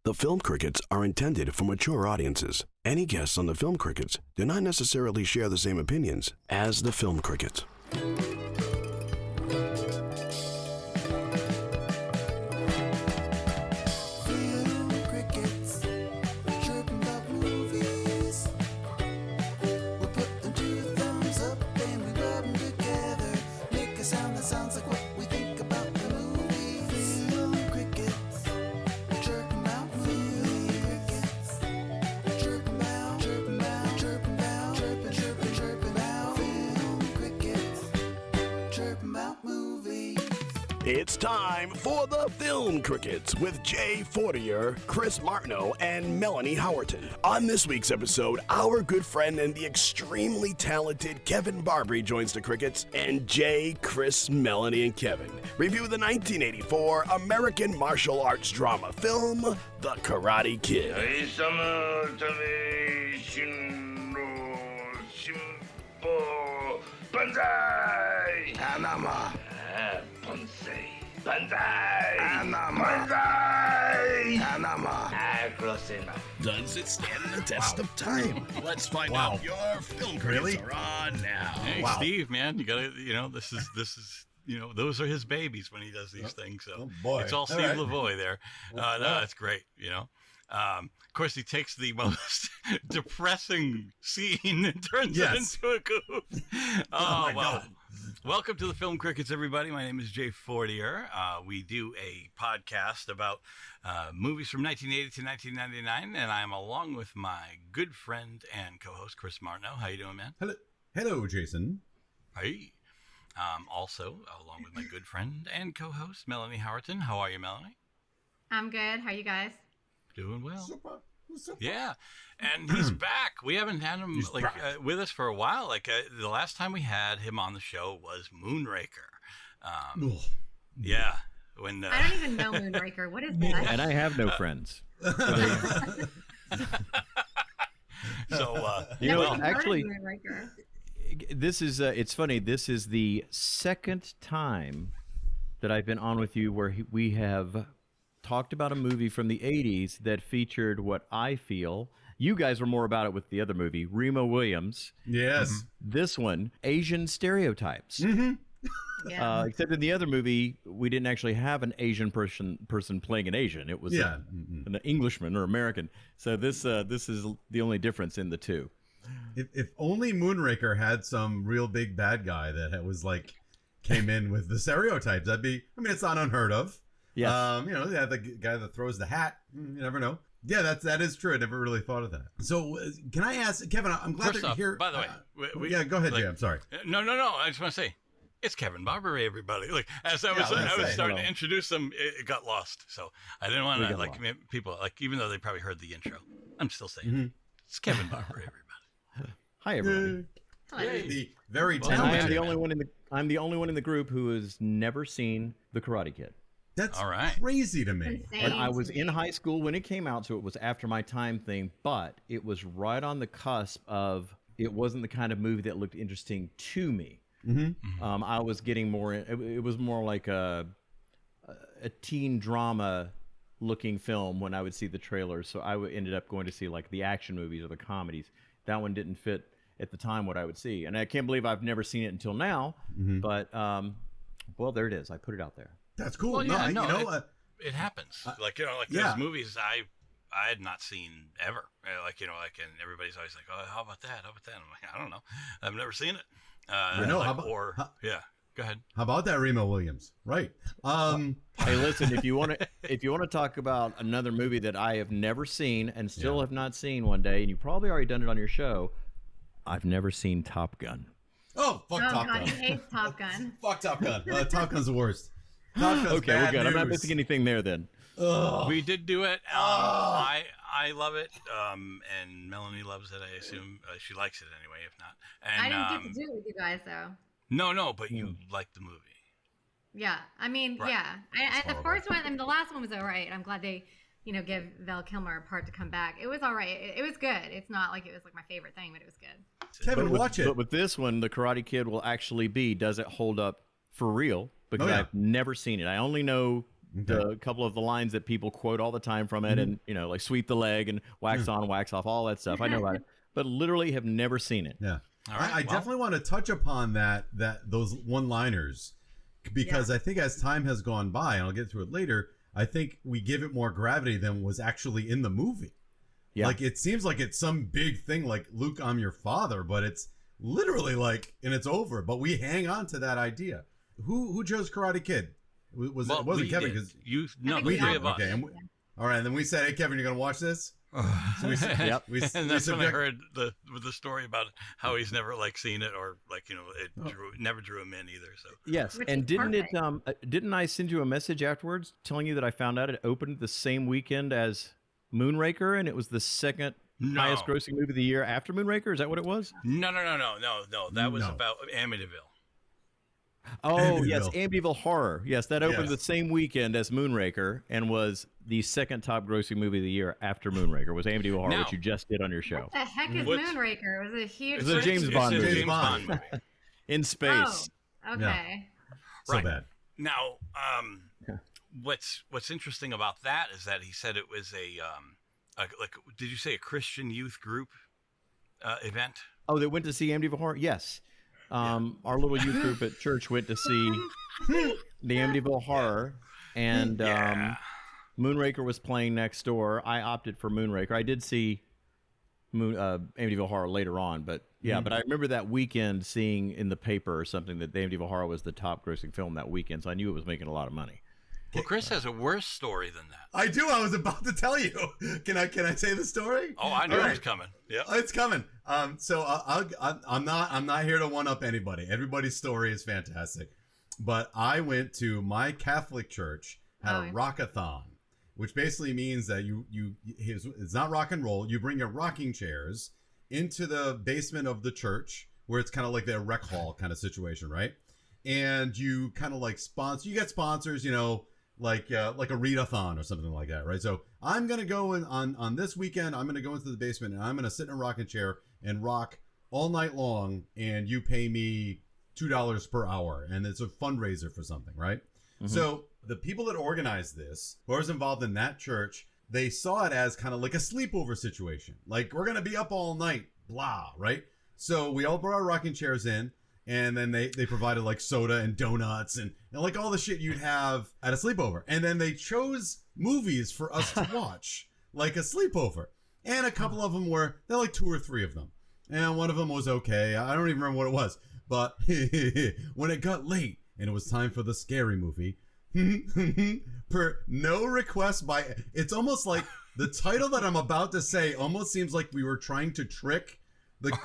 The Film Crickets are intended for mature audiences. Any guests on the Film Crickets do not necessarily share the same opinions as the Film Crickets. It's time for the Film Crickets with Jay Fortier, Chris Martineau, and Melanie Howerton. On this week's episode, our good friend and the extremely talented Kevin Barbare joins the Crickets, and Jay, Chris, Melanie, and Kevin review the 1984 American martial arts drama film, The Karate Kid. Banzai! Panama. Banzai! Panama. Banzai! Panama. Close enough. Does it stand the test of time? Let's find out. Your Film Crickets are on now. Hey, Steve, man, you gotta, this is, those are his babies when he does these things. So it's all Steve Lavoie there. No, that's great. Of course, he takes the most depressing scene and turns it into a goof. Oh, well. Welcome to the Film Crickets, everybody. My name is Jay Fortier. We do a podcast about movies from 1980 to 1999, and I'm along with my good friend and co-host, Chris Martineau. How you doing, man? Hello, Jason. Hey. Also, along with my good friend and co-host, Melanie Howerton. How are you, Melanie? I'm good. How are you guys? Doing well. Super. Yeah, and he's back. We haven't had him with us for a while. The last time we had him on the show was Moonraker. Yeah, when I don't even know Moonraker. What is that? And I have no friends. So actually, this is it's funny. This is the second time that I've been on with you where we have talked about a movie from the 80s that featured what I feel. You guys were more about it with the other movie, Remo Williams. Yes. This one, Asian stereotypes. Mm-hmm. Yeah. Except in the other movie, we didn't actually have an Asian person playing an Asian. It was an Englishman or American. So this is the only difference in the two. If only Moonraker had some real big bad guy that was came in with the stereotypes, it's not unheard of. Yes. The guy that throws the hat. You never know. Yeah, that is true. I never really thought of that. So, can I ask, Kevin? I'm glad that you're here. By the way, go ahead, Jay. I'm sorry. No. I just want to say, it's Kevin Barbare, everybody. As I was starting to introduce them, it got lost. So I didn't want to people even though they probably heard the intro. I'm still saying it's Kevin Barbare, everybody. Hi, everybody. The very And talented. I am the only one in the group who has never seen The Karate Kid. That's all right. Crazy to me. Insane. And I was in high school when it came out, so it was after my time thing, but it was right on the cusp of, it wasn't the kind of movie that looked interesting to me. Mm-hmm. I was getting more, it was more like a teen drama looking film when I would see the trailers, so I ended up going to see the action movies or the comedies. That one didn't fit at the time what I would see, and I can't believe I've never seen it until now, but there it is. I put it out there. That's cool. Well, it happens. There's movies I had not seen ever. And everybody's always like, "Oh, how about that? How about that?" I'm like, "I don't know. I've never seen it." Go ahead. How about that, Remo Williams? Right. Hey, listen, if you want to talk about another movie that I have never seen and still have not seen one day, and you probably already done it on your show, I've never seen Top Gun. Oh, fuck Top Gun. He hates Top Gun. Fuck Top Gun. Top Gun's the worst. Top Gun's Okay, we're good. news. I'm not missing anything there then. We did do it. I love it, and Melanie loves it. I assume she likes it anyway. If not, and, I didn't get to do it with you guys though. No, but you liked the movie. Yeah, yeah. The first one and the last one was all right. I'm glad they, give Val Kilmer a part to come back. It was all right. It was good. It's not like it was my favorite thing, but it was good. Kevin, watch it. But with this one, The Karate Kid will actually be, does it hold up for real? Because I've never seen it. I only know the couple of the lines that people quote all the time from it, and like sweep the leg and wax on, wax off, all that stuff. I know about it, but literally have never seen it. Yeah, all right, I definitely want to touch upon those one-liners, because I think as time has gone by, and I'll get to it later, I think we give it more gravity than was actually in the movie. Yeah. Like, it seems like it's some big thing, like, Luke, I'm your father, but it's literally like, and it's over. But we hang on to that idea. Who chose Karate Kid? It wasn't Kevin, because we three of us. Okay, all right, and then we said, "Hey, Kevin, you're gonna watch this." So we said, yep. And that's when I heard the story about how he's never seen it, or never drew him in either. So yes, and didn't I send you a message afterwards telling you that I found out it opened the same weekend as Moonraker, and it was the second highest grossing movie of the year after Moonraker? Is that what it was? No. That was about Amityville. Oh, Amityville. yes, Amityville Horror. Yes, that opened the same weekend as Moonraker and was the second top grossing movie of the year after Moonraker, was Amityville Horror, which you just did on your show. What the heck is Moonraker? It was a huge... It was a James Bond movie. James Bond movie. In space. Oh, okay. Yeah. So right. bad. Now, what's interesting about that is that he said it was did you say a Christian youth group event? Oh, they went to see Amityville Horror? Yes. Our little youth group at church went to see the Amityville Horror, and Moonraker was playing next door. I opted for Moonraker. I did see Amityville Horror later on, but but I remember that weekend seeing in the paper or something that the Amityville Horror was the top grossing film that weekend, so I knew it was making a lot of money. Well, Chris has a worse story than that. I do. I was about to tell you. Can I say the story? Oh, I knew it was coming. Yeah, it's coming. So I'm not here to one up anybody. Everybody's story is fantastic, but I went to my Catholic church had a rockathon, which basically means that it's not rock and roll. You bring your rocking chairs into the basement of the church, where it's kind of like the rec hall kind of situation, right? And you kind of sponsor. You get sponsors, like a readathon or something like that, right? So I'm gonna go on this weekend. I'm gonna go into the basement and I'm gonna sit in a rocking chair and rock all night long, and you pay me $2 per hour, and it's a fundraiser for something, right? Mm-hmm. So the people that organized this, who was involved in that church, they saw it as kind of like a sleepover situation. Like, we're gonna be up all night, blah, right? So we all brought our rocking chairs in. And then they provided soda and donuts and all the shit you'd have at a sleepover. And then they chose movies for us to watch, like a sleepover. And a couple of them they're like 2 or 3 of them. And one of them was okay. I don't even remember what it was. But when it got late and it was time for the scary movie, per no request it's almost like the title that I'm about to say almost seems like we were trying to trick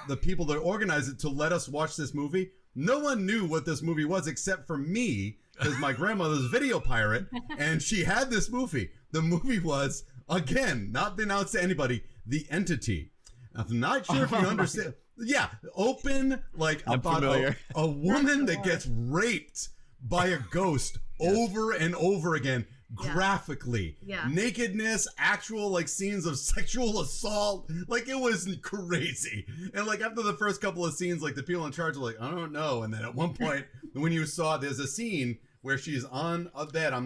the people that organized it to let us watch this movie. No one knew what this movie was except for me, because my grandmother's a video pirate, and she had this movie. The movie was, again, not been announced to anybody, The Entity. I'm not sure if you understand. Yeah, open, about a woman that gets raped by a ghost over and over again. Graphically, nakedness, actual scenes of sexual assault, it was crazy. And after the first couple of scenes, the people in charge are like, I don't know. And then at one point, when you saw, there's a scene where she's on a bed. I'm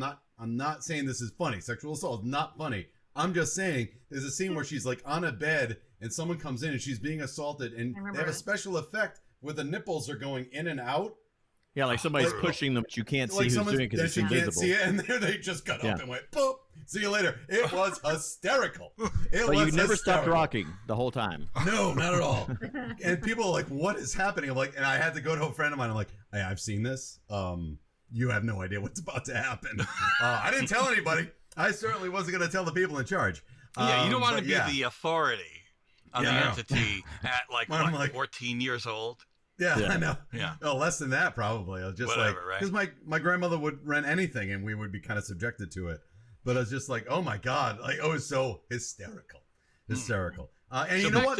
not saying this is funny. Sexual assault is not funny. I'm just saying there's a scene where she's on a bed and someone comes in and she's being assaulted, and they have a special effect where the nipples are going in and out. Yeah, somebody's pushing them, but you can't see who's doing it because it's invisible. Then she can't see it, and there they just got up and went, boop, see you later. It was hysterical. But you never stopped rocking the whole time. No, not at all. And people are like, what is happening? And I had to go to a friend of mine. I'm like, hey, I've seen this. You have no idea what's about to happen. I didn't tell anybody. I certainly wasn't going to tell the people in charge. You don't want to be the authority on the entity at 14 years old. Yeah, I know. Yeah. Oh, less than that, probably. I was just right? Because my grandmother would rent anything and we would be kind of subjected to it. But I was just like, oh my God. It was so hysterical. And so you know what?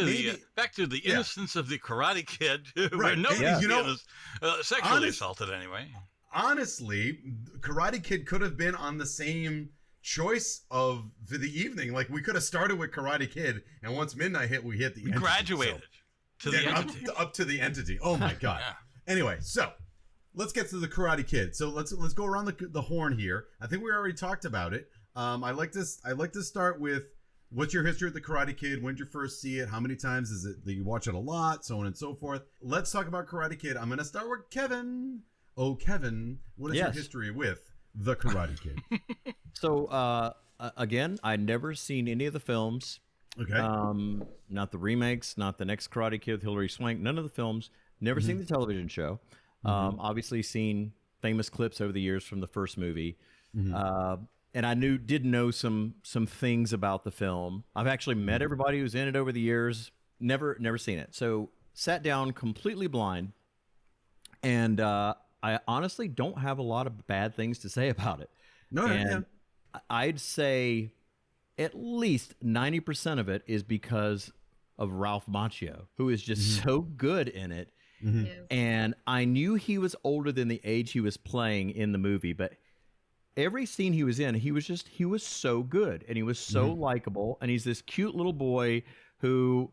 Back to the innocence of the Karate Kid, where nobody's sexually assaulted anyway. Honestly, Karate Kid could have been on the same choice for the evening. We could have started with Karate Kid, and once midnight hit, we hit the Entity. Graduated. To the entity. Up to the Entity. Oh my God. Anyway, so let's get to the Karate Kid. So let's go around the horn here. I think we already talked about it. I like to start with, what's your history with the Karate Kid? When did you first see it? How many times is it that you watch it a lot? So on and so forth. Let's talk about Karate Kid. I'm going to start with Kevin. Oh, Kevin, what is your history with the Karate Kid? So, again, I'd never seen any of the films. Okay. Not the remakes, not the next Karate Kid with Hilary Swank, none of the films. Never seen the television show. Obviously seen famous clips over the years from the first movie. And I did know some things about the film. I've actually met everybody who's in it over the years. Never seen it. So sat down completely blind, and I honestly don't have a lot of bad things to say about it. And I'd say at least 90% of it is because of Ralph Macchio, who is just so good in it. And I knew he was older than the age he was playing in the movie, but every scene he was in, he was so good, and he was so likable, and he's this cute little boy who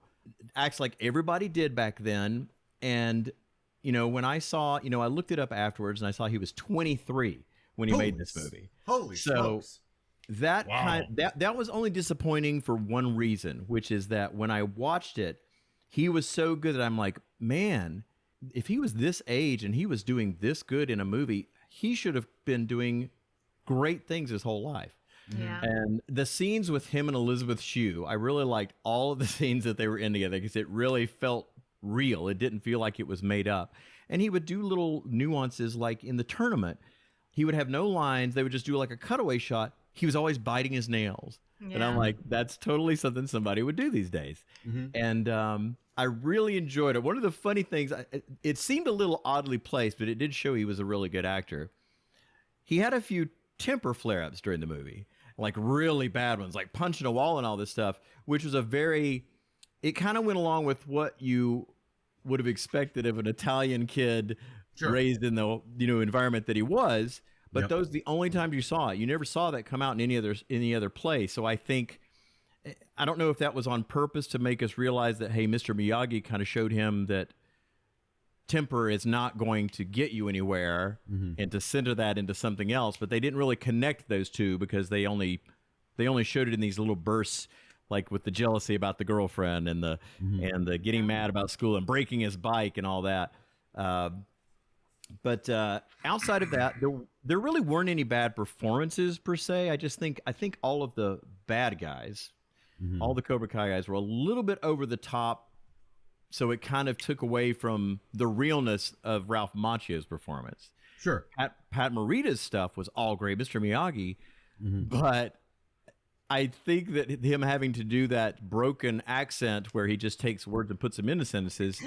acts like everybody did back then. And when I saw, I looked it up afterwards, and I saw he was 23 when he made this movie. Holy smokes. That that was only disappointing for one reason, which is that when I watched it, he was so good that I'm like, man, if he was this age and he was doing this good in a movie, he should have been doing great things his whole life. Yeah. And the scenes with him and Elizabeth Shue, I really liked all of the scenes that they were in together because it really felt real. It didn't feel like it was made up. And he would do little nuances, like in the tournament, he would have no lines. They would just do like a cutaway shot. He was always biting his nails. Yeah. And I'm like, that's totally something somebody would do these days. And I really enjoyed it. One of the funny things, it seemed a little oddly placed, but it did show he was a really good actor. He had a few temper flare-ups during the movie, like really bad ones, like punching a wall and all this stuff, which was it kind of went along with what you would have expected of an Italian kid raised in the environment that he was. But those are the only times you saw it. You never saw that come out in any other play. So I don't know if that was on purpose to make us realize that, hey, Mr. Miyagi kind of showed him that temper is not going to get you anywhere, and to center that into something else. But they didn't really connect those two because they only showed it in these little bursts, like with the jealousy about the girlfriend and the getting mad about school and breaking his bike and all that. But outside of that, there really weren't any bad performances per se. I think all of the bad guys, all the Cobra Kai guys, were a little bit over the top. So it kind of took away from the realness of Ralph Macchio's performance. Sure. Pat Morita's stuff was all great, Mr. Miyagi, but I think that him having to do that broken accent where he just takes words and puts them into sentences,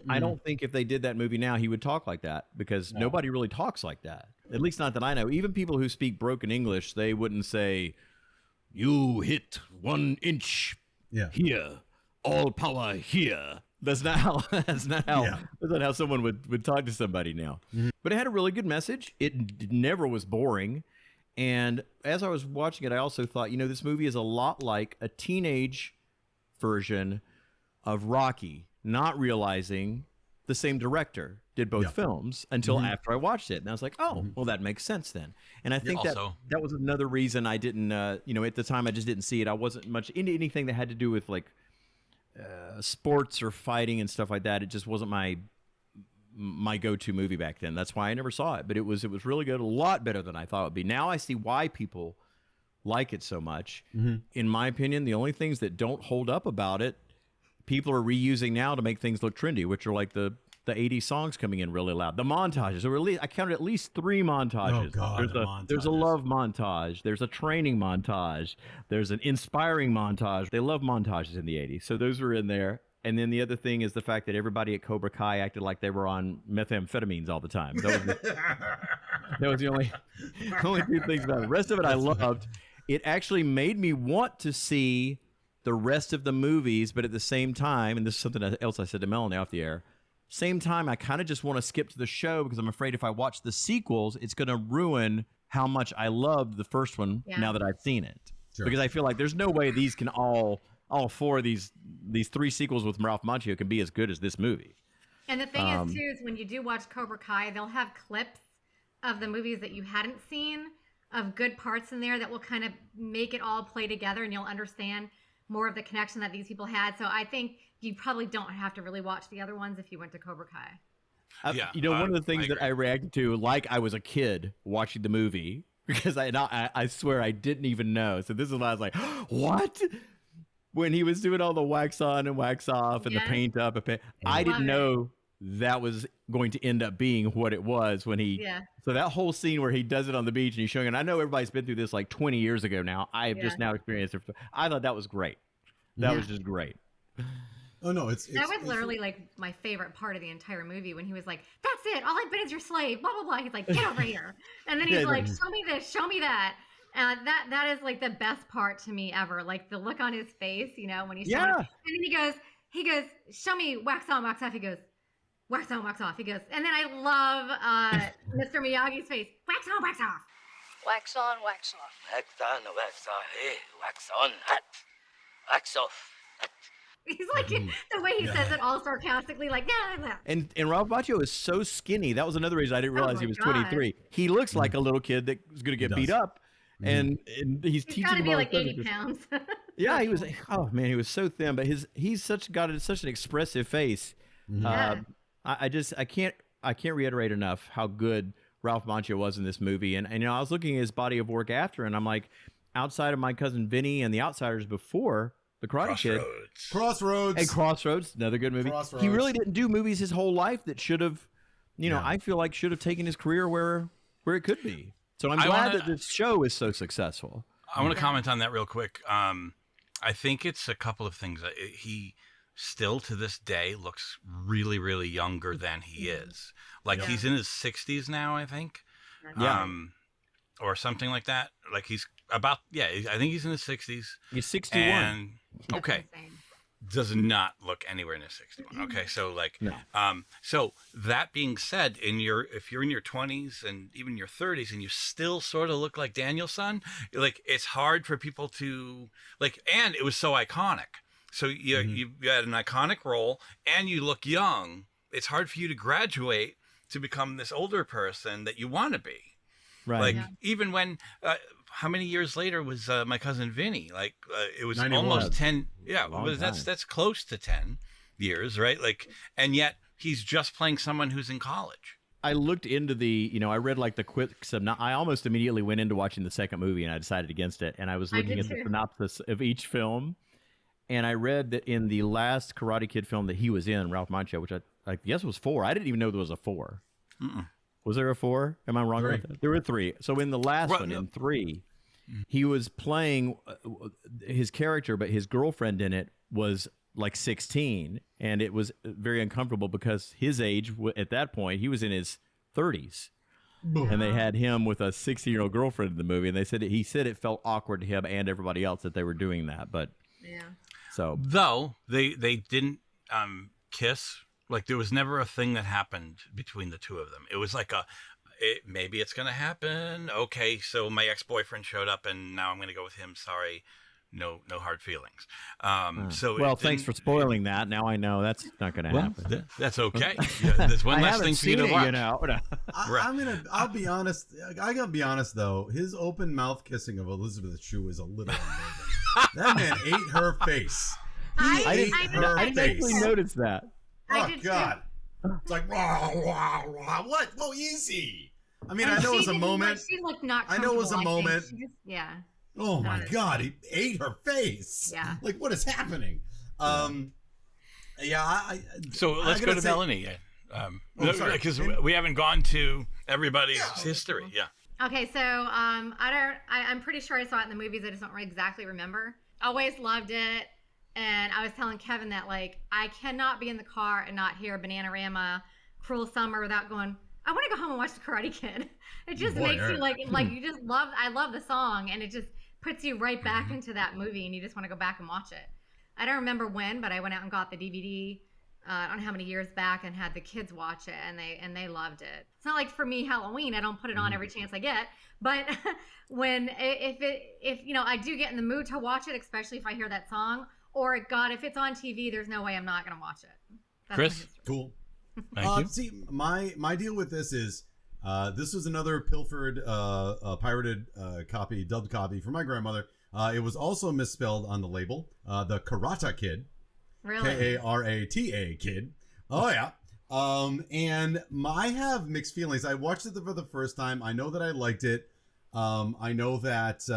I don't think if they did that movie now, he would talk like that, because nobody really talks like that. At least not that I know. Even people who speak broken English, they wouldn't say, "You hit 1 inch here. All power here." That's not how someone would talk to somebody now. But it had a really good message. It never was boring. And as I was watching it, I also thought, this movie is a lot like a teenage version of Rocky, not realizing the same director did both films until after I watched it. And I was like, oh, well, that makes sense then. And I think that was another reason I didn't, at the time I just didn't see it. I wasn't much into anything that had to do with like sports or fighting and stuff like that. It just wasn't my go-to movie back then. That's why I never saw it. But it was really good, a lot better than I thought it would be. Now I see why people like it so much. In my opinion, the only things that don't hold up about it, people are reusing now to make things look trendy, which are like the 80s songs coming in really loud. The montages. I counted at least 3 montages. Oh, God, there's a love montage. There's a training montage. There's an inspiring montage. They love montages in the 80s. So those were in there. And then the other thing is the fact that everybody at Cobra Kai acted like they were on methamphetamines all the time. That was the only 2 things about it. The rest of it I loved. It actually made me want to see the rest of the movies, but at the same time, and this is something else I said to Melanie off the air, same time, I kind of just want to skip to the show because I'm afraid if I watch the sequels, it's going to ruin how much I loved the first one now that I've seen it. Sure. Because I feel like there's no way these can all 4 of these 3 sequels with Ralph Macchio can be as good as this movie. And the thing is too, is when you do watch Cobra Kai, they'll have clips of the movies that you hadn't seen, of good parts in there that will kind of make it all play together, and you'll understand more of the connection that these people had. So I think you probably don't have to really watch the other ones if you went to Cobra Kai. One of the things that I reacted to, like I was a kid watching the movie, because I swear I didn't even know. So this is why I was like, what? When he was doing all the wax on and wax off and the paint up, I didn't know that was going to end up being what it was when he. Yeah. So that whole scene where he does it on the beach and he's showing it. I know everybody's been through this like 20 years ago now. I have just now experienced it. I thought that was great. That was just great. Oh no, it's literally like my favorite part of the entire movie when he was like, "That's it, all I've been is your slave." Blah blah blah. He's like, "Get over here," and then he's like, "Show me this, show me that." That is like the best part to me ever. Like the look on his face, when he's showing it. And then he goes, "Show me wax on, wax off." He goes, "Wax on, wax off." He goes, and then I love Mr. Miyagi's face. Wax on, wax off. Wax on, wax off. Wax on, wax off. Hey, wax on, hot. Wax off. He's like, the way he says it all sarcastically, like, nah. And Ralph Macchio is so skinny. That was another reason I didn't realize he was 23. He looks like a little kid that was going to get beat up. And he's teaching him. Got to be like 80 pounds. Yeah, he was. Oh man, he was so thin, but he's got such an expressive face. I can't reiterate enough how good Ralph Macchio was in this movie. And I was looking at his body of work after, and I'm like, outside of My Cousin Vinny and The Outsiders before The Karate Kid, Crossroads, another good movie. He really didn't do movies his whole life that should have, I feel like should have taken his career where it could be. So I'm glad that this show is so successful. I want to comment on that real quick. I think it's a couple of things. He still to this day looks really, really younger than he is. Like he's in his 60s now, I think. Or something like that. Like he's about, I think he's in his 60s. He's 61. And, okay. Does not look anywhere near 61. Okay, so so that being said, if you're in your 20s and even your 30s and you still sort of look like Daniel-san, like it's hard for people to and it was so iconic. So you had an iconic role and you look young. It's hard for you to graduate to become this older person that you want to be. Right. Even when how many years later was My Cousin Vinny? It was 91. Almost 10. Yeah, that's close to 10 years, right? And yet he's just playing someone who's in college. I looked into I read the quick I almost immediately went into watching the second movie, and I decided against it. And I was looking at the synopsis of each film, and I read that in the last Karate Kid film that he was in, Ralph Macchio, which I guess was 4. I didn't even know there was a 4. Was there a 4? Am I wrong about that? There were 3. So in the last one, in 3, he was playing his character, but his girlfriend in it was 16, and it was very uncomfortable because his age at that point, he was in his 30s, and they had him with a 16-year-old girlfriend in the movie, and he said it felt awkward to him and everybody else that they were doing that, but though they didn't kiss. There was never a thing that happened between the two of them. It was maybe it's going to happen. Okay, so my ex-boyfriend showed up, and now I'm going to go with him. Sorry, no hard feelings. Thanks for spoiling that. Now I know that's not going to happen. That's okay. There's one less thing for you to watch. I'll be honest. I got to be honest, though. His open mouth kissing of Elizabeth Shue is a little unnerving. That man ate her face. I didn't actually notice that. Oh, God. It's like, wow. What? Whoa, easy. I mean, I know it was a moment. She looked not I know it was a moment. Yeah. Oh, my God. He ate her face. Yeah. What is happening? So let's go to Melanie. Because we haven't gone to everybody's history. Yeah. Okay, so I'm pretty sure I saw it in the movies. I just don't exactly remember. Always loved it. And I was telling Kevin that, I cannot be in the car and not hear Bananarama, Cruel Summer without going, I want to go home and watch The Karate Kid. It just makes you, you just love, I love the song, and it just puts you right back into that movie, and you just want to go back and watch it. I don't remember when, but I went out and got the DVD, I don't know how many years back, and had the kids watch it, and they loved it. It's not like for me, Halloween, I don't put it on every chance I get, but if I do get in the mood to watch it, especially if I hear that song, or God, if it's on TV, there's no way I'm not going to watch it. That's Chris? Cool. Thank you. See, my deal with this is this was another pilfered, pirated copy, dubbed copy from my grandmother. It was also misspelled on the label. The Karata Kid. Really? Karata Kid. Oh, yeah. And I have mixed feelings. I watched it for the first time. I know that I liked it. I know that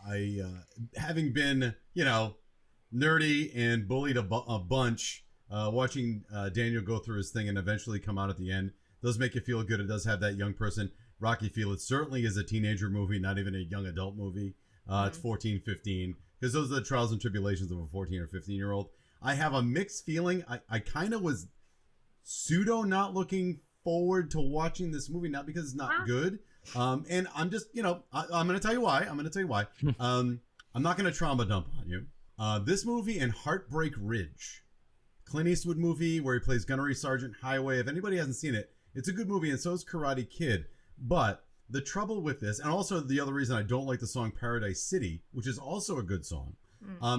I having been, nerdy and bullied a bunch, watching Daniel go through his thing and eventually come out at the end does make you feel good. It does have that young person Rocky feel. It certainly is a teenager movie, not even a young adult movie. It's 14, 15, because those are the trials and tribulations of a 14 or 15-year-old. I have a mixed feeling. I kind of was pseudo not looking forward to watching this movie, not because it's not good. And I'm just, I'm going to tell you why. I'm not going to trauma dump on you. This movie and Heartbreak Ridge, Clint Eastwood movie where he plays Gunnery Sergeant Highway. If anybody hasn't seen it, it's a good movie, and so is Karate Kid. But the trouble with this, and also the other reason I don't like the song Paradise City, which is also a good song,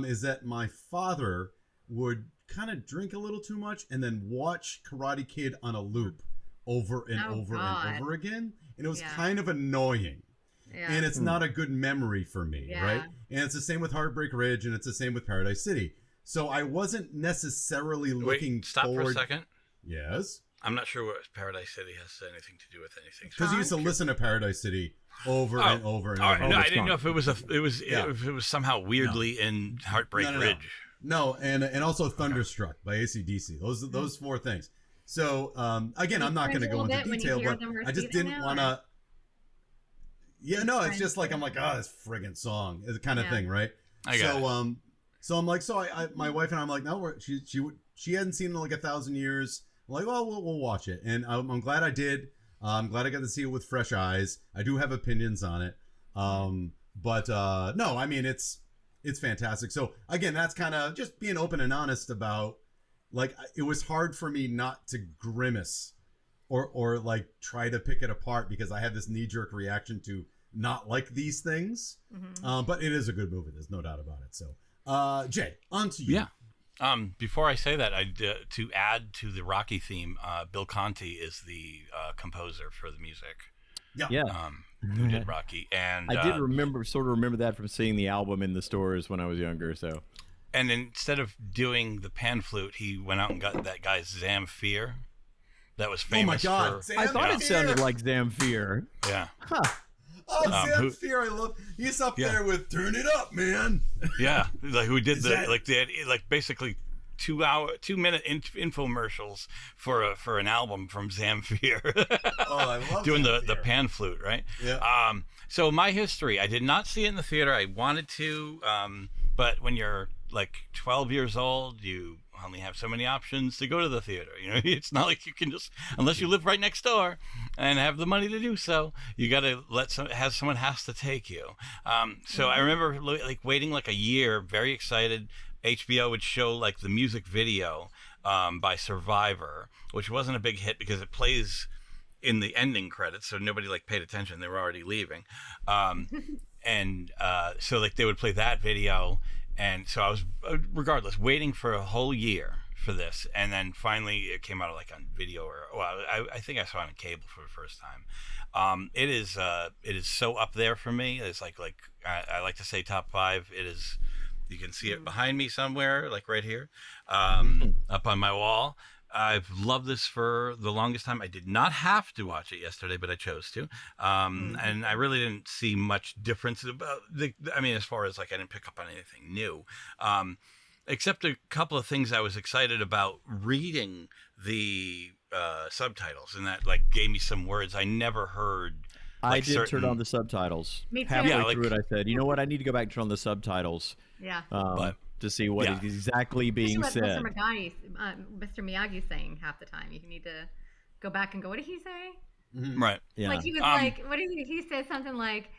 is that my father would kind of drink a little too much and then watch Karate Kid on a loop over and over again. And it was kind of annoying. Yeah. And it's not a good memory for me, right? And it's the same with Heartbreak Ridge, and it's the same with Paradise City. So I wasn't necessarily looking stop forward. For a second. Yes? I'm not sure what Paradise City has anything to do with anything. Because you used to listen to Paradise City over and over and over. No, I didn't know if it was if it was somehow weirdly in Heartbreak Ridge. No, and also Thunderstruck by AC/DC. Those four things. So again, I'm not going to go into detail, but I just didn't want to. Yeah, no, it's just like I'm like, this friggin' song is the kind of thing, right? So I'm like, my wife and I'm like, no, she hadn't seen it in like 1,000 years. I'm like, well, we'll watch it, and I'm glad I did. I'm glad I got to see it with fresh eyes. I do have opinions on it, but no, I mean it's fantastic. So again, that's kind of just being open and honest about, like, it was hard for me not to grimace or like try to pick it apart because I had this knee-jerk reaction to not like these things. But it is a good movie. There's no doubt about it. So, Jay, on to you. Yeah. Before I say that, to add to the Rocky theme, Bill Conti is the composer for the music. Yeah. Who did Rocky? And I did sort of remember that from seeing the album in the stores when I was younger. So, and instead of doing the pan flute, he went out and got that guy Zamfir. That was famous. Oh my God! I thought it sounded like Zamfir. Yeah. Huh. Oh, Zamfir, I love. He's up there with "Turn It Up, Man." Yeah, like who did basically 2-minute infomercials for an album from Zamfir. Oh, I love doing Zamfir. the pan flute, right? Yeah. So my history, I did not see it in the theater. I wanted to, but when you're like 12 years old, you only have so many options to go to the theater. It's not like you can just, unless you live right next door and have the money to do so, you got to someone has to take you. So I remember like waiting like a year, very excited. HBO would show like the music video by Survivor, which wasn't a big hit because it plays in the ending credits, so nobody like paid attention. They were already leaving. And so like they would play that video. And so I was, regardless, waiting for a whole year for this, and then finally it came out like on video, I think I saw it on cable for the first time. It is so up there for me. It's like I like to say top 5. It is. You can see it behind me somewhere, like right here, up on my wall. I've loved this for the longest time. I did not have to watch it yesterday, but I chose to. And I really didn't see much difference about as far as like I didn't pick up on anything new, except a couple of things I was excited about reading the subtitles, and that like gave me some words I never heard. I did turn on the subtititles. Me too. Halfway through it, I said, you know what? I need to go back and turn on the subtitles. Yeah. To see what is exactly being said. Mr. Miyagi's saying half the time. You need to go back and go, what did he say? Right. Yeah. Like he was like, what did he said something like,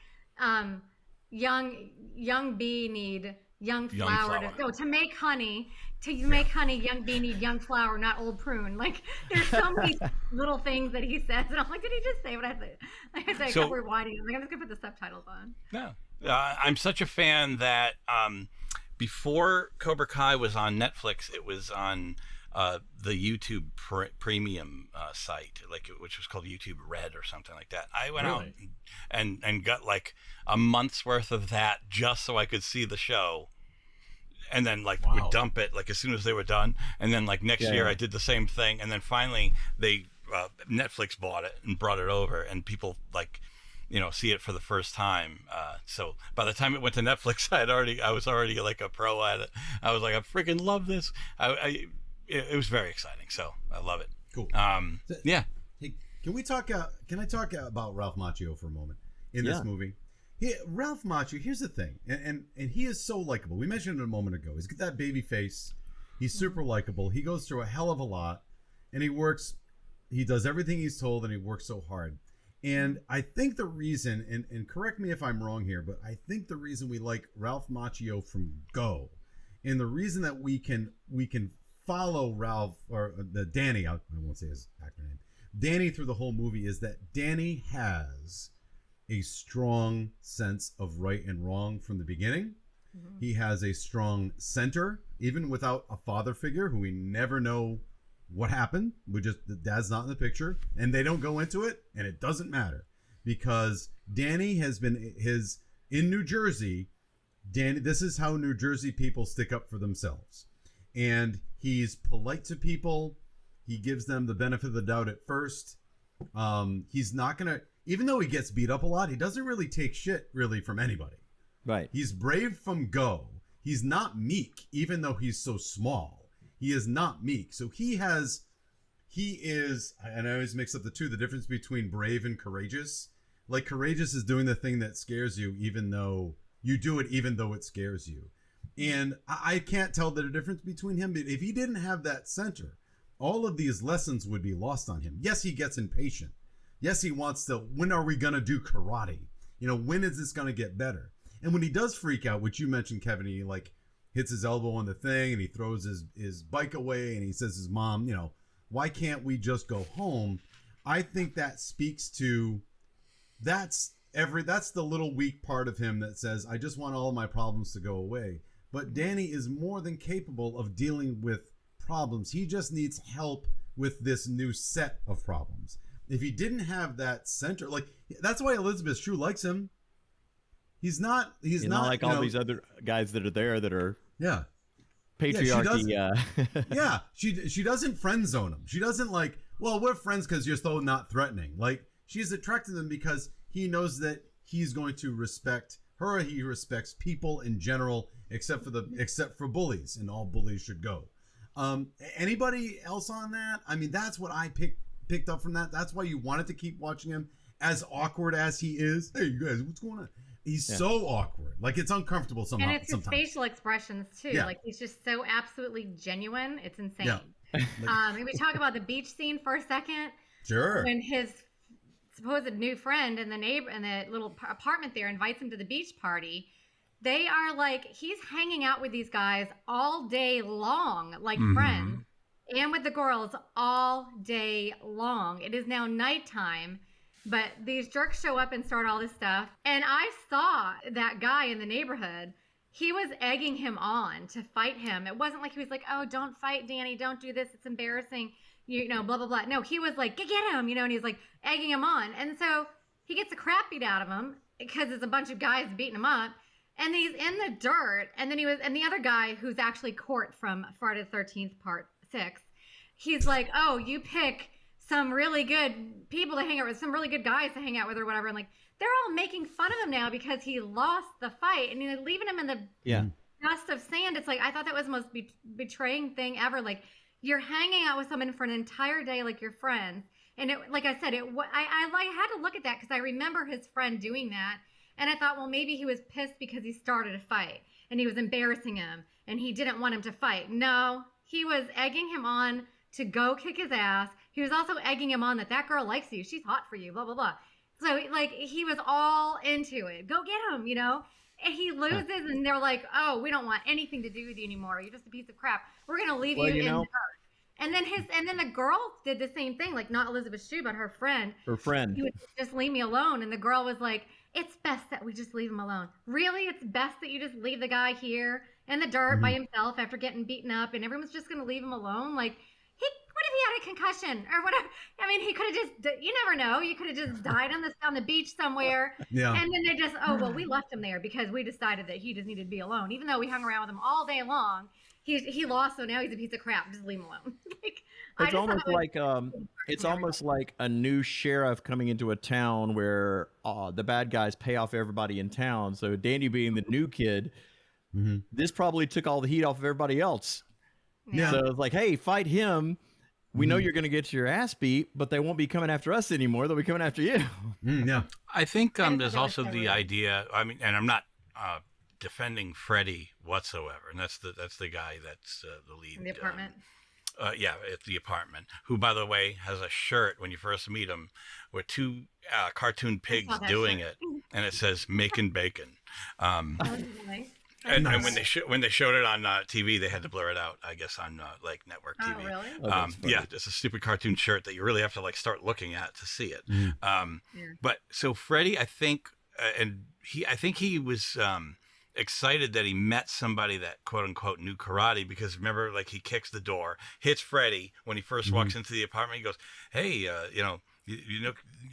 young bee need young flower. To make honey. To make honey, young bee need young flower, not old prune. Like there's so many little things that he says, and I'm like, did he just say what I said? Like I said, I kept rewinding. I'm like, I'm just gonna put the subtitles on. No, I'm such a fan that before Cobra Kai was on Netflix, it was on the YouTube premium site, which was called YouTube Red or something like that. I went out and got like a month's worth of that just so I could see the show. And then would dump it as soon as they were done. And then next year I did the same thing. And then finally they Netflix bought it and brought it over, and people see it for the first time. So by the time it went to Netflix, I was already a pro at it. I was like, I freaking love this. It was very exciting. So I love it. Cool. Yeah. Hey, can I talk about Ralph Macchio for a moment in this movie? Ralph Macchio, here's the thing, and he is so likable. We mentioned it a moment ago. He's got that baby face. He's super likable. He goes through a hell of a lot, and he does everything he's told, and he works so hard. And I think the reason, and correct me if I'm wrong here, but I think the reason we like Ralph Macchio from Go, and the reason that we can follow Ralph, or the Danny, I won't say his actor name, Danny through the whole movie, is that Danny has a strong sense of right and wrong from the beginning. Mm-hmm. He has a strong center, even without a father figure who we never know what happened. The dad's not in the picture, and they don't go into it, and it doesn't matter, because Danny has been in New Jersey. This is how New Jersey people stick up for themselves, and he's polite to people. He gives them the benefit of the doubt at first. He's not gonna, even though he gets beat up a lot, he doesn't really take shit really from anybody. Right. He's brave from go. He's not meek, even though he's so small. He is not meek. So he is, and I always mix up the two, the difference between brave and courageous. Courageous is doing the thing that scares you, even though you do it, even though it scares you. And I can't tell the difference between him. If he didn't have that center, all of these lessons would be lost on him. Yes, he gets impatient. Yes, he wants to, when are we going to do karate? When is this going to get better? And when he does freak out, which you mentioned, Kevin, he hits his elbow on the thing and he throws his bike away and he says to his mom, why can't we just go home? I think that speaks to, that's the little weak part of him that says, I just want all of my problems to go away. But Danny is more than capable of dealing with problems. He just needs help with this new set of problems. If he didn't have that center, that's why Elizabeth Shue likes him. He's not like all these other guys that are there that are patriarchy. She doesn't friend zone him. She doesn't we're friends because you're so not threatening. She's attracted to him because he knows that he's going to respect her. He respects people in general, except for bullies, and all bullies should go. Anybody else on that? I mean, that's what I picked up from that. That's why you wanted to keep watching him, as awkward as he is. Hey, you guys, what's going on? He's so awkward. It's uncomfortable somehow. And it's his facial expressions too. Yeah. He's just so absolutely genuine. It's insane. Yeah. Can we talk about the beach scene for a second? Sure. When his supposed new friend and the little apartment there invites him to the beach party, they are he's hanging out with these guys all day long, friends, and with the girls all day long. It is now nighttime, but these jerks show up and start all this stuff. And I saw that guy in the neighborhood. He was egging him on to fight him. It wasn't like he was oh, don't fight, Danny. Don't do this. It's embarrassing. Blah, blah, blah. No, he was get him, and he's egging him on. And so he gets the crap beat out of him because it's a bunch of guys beating him up. And he's in the dirt. And then and the other guy, who's actually Court from Friday the 13th, Part 6, he's oh, you pick some really good people to hang out with, some really good guys to hang out with or whatever. And they're all making fun of him now because he lost the fight, and leaving him in the dust of sand. It's I thought that was the most betraying thing ever. You're hanging out with someone for an entire day, your friends. And it, I said, I had to look at that because I remember his friend doing that. And I thought, well, maybe he was pissed because he started a fight and he was embarrassing him and he didn't want him to fight. No, he was egging him on to go kick his ass. He was also egging him on that girl likes you. She's hot for you, blah, blah, blah. So he was all into it. Go get him, And he loses and they're oh, we don't want anything to do with you anymore. You're just a piece of crap. We're going to leave you in the dirt. And then the girl did the same thing, not Elizabeth Shue, but her friend. Her friend. He would just leave me alone. And the girl was it's best that we just leave him alone. Really, it's best that you just leave the guy here in the dirt by himself after getting beaten up, and everyone's just going to leave him alone? Like, what if he had a concussion or whatever? I mean, he could have just, you never know. You could have just died on the beach somewhere. Yeah. And then they just, oh, well, we left him there because we decided that he just needed to be alone. Even though we hung around with him all day long, he lost, so now he's a piece of crap. Just leave him alone. It's almost like a new sheriff coming into a town where the bad guys pay off everybody in town. So Danny being the new kid, this probably took all the heat off of everybody else. Yeah. So it's like, hey, fight him. We know you're going to get your ass beat, but they won't be coming after us anymore. They'll be coming after you. Yeah. I think there's also the idea. I mean, and I'm not defending Freddy whatsoever, and that's the guy that's the lead. In the apartment. Yeah, at the apartment. Who, by the way, has a shirt when you first meet him with two cartoon pigs doing it, and it says "Making Bacon." And when they showed it on TV, they had to blur it out. I guess on like network TV. Oh, really? Yeah, it's a stupid cartoon shirt that you really have to like start looking at to see it. But so Freddy, I think, I think he was excited that he met somebody that quote unquote knew karate, because remember, like, he kicks the door, hits Freddy when he first walks into the apartment. He goes, "Hey, you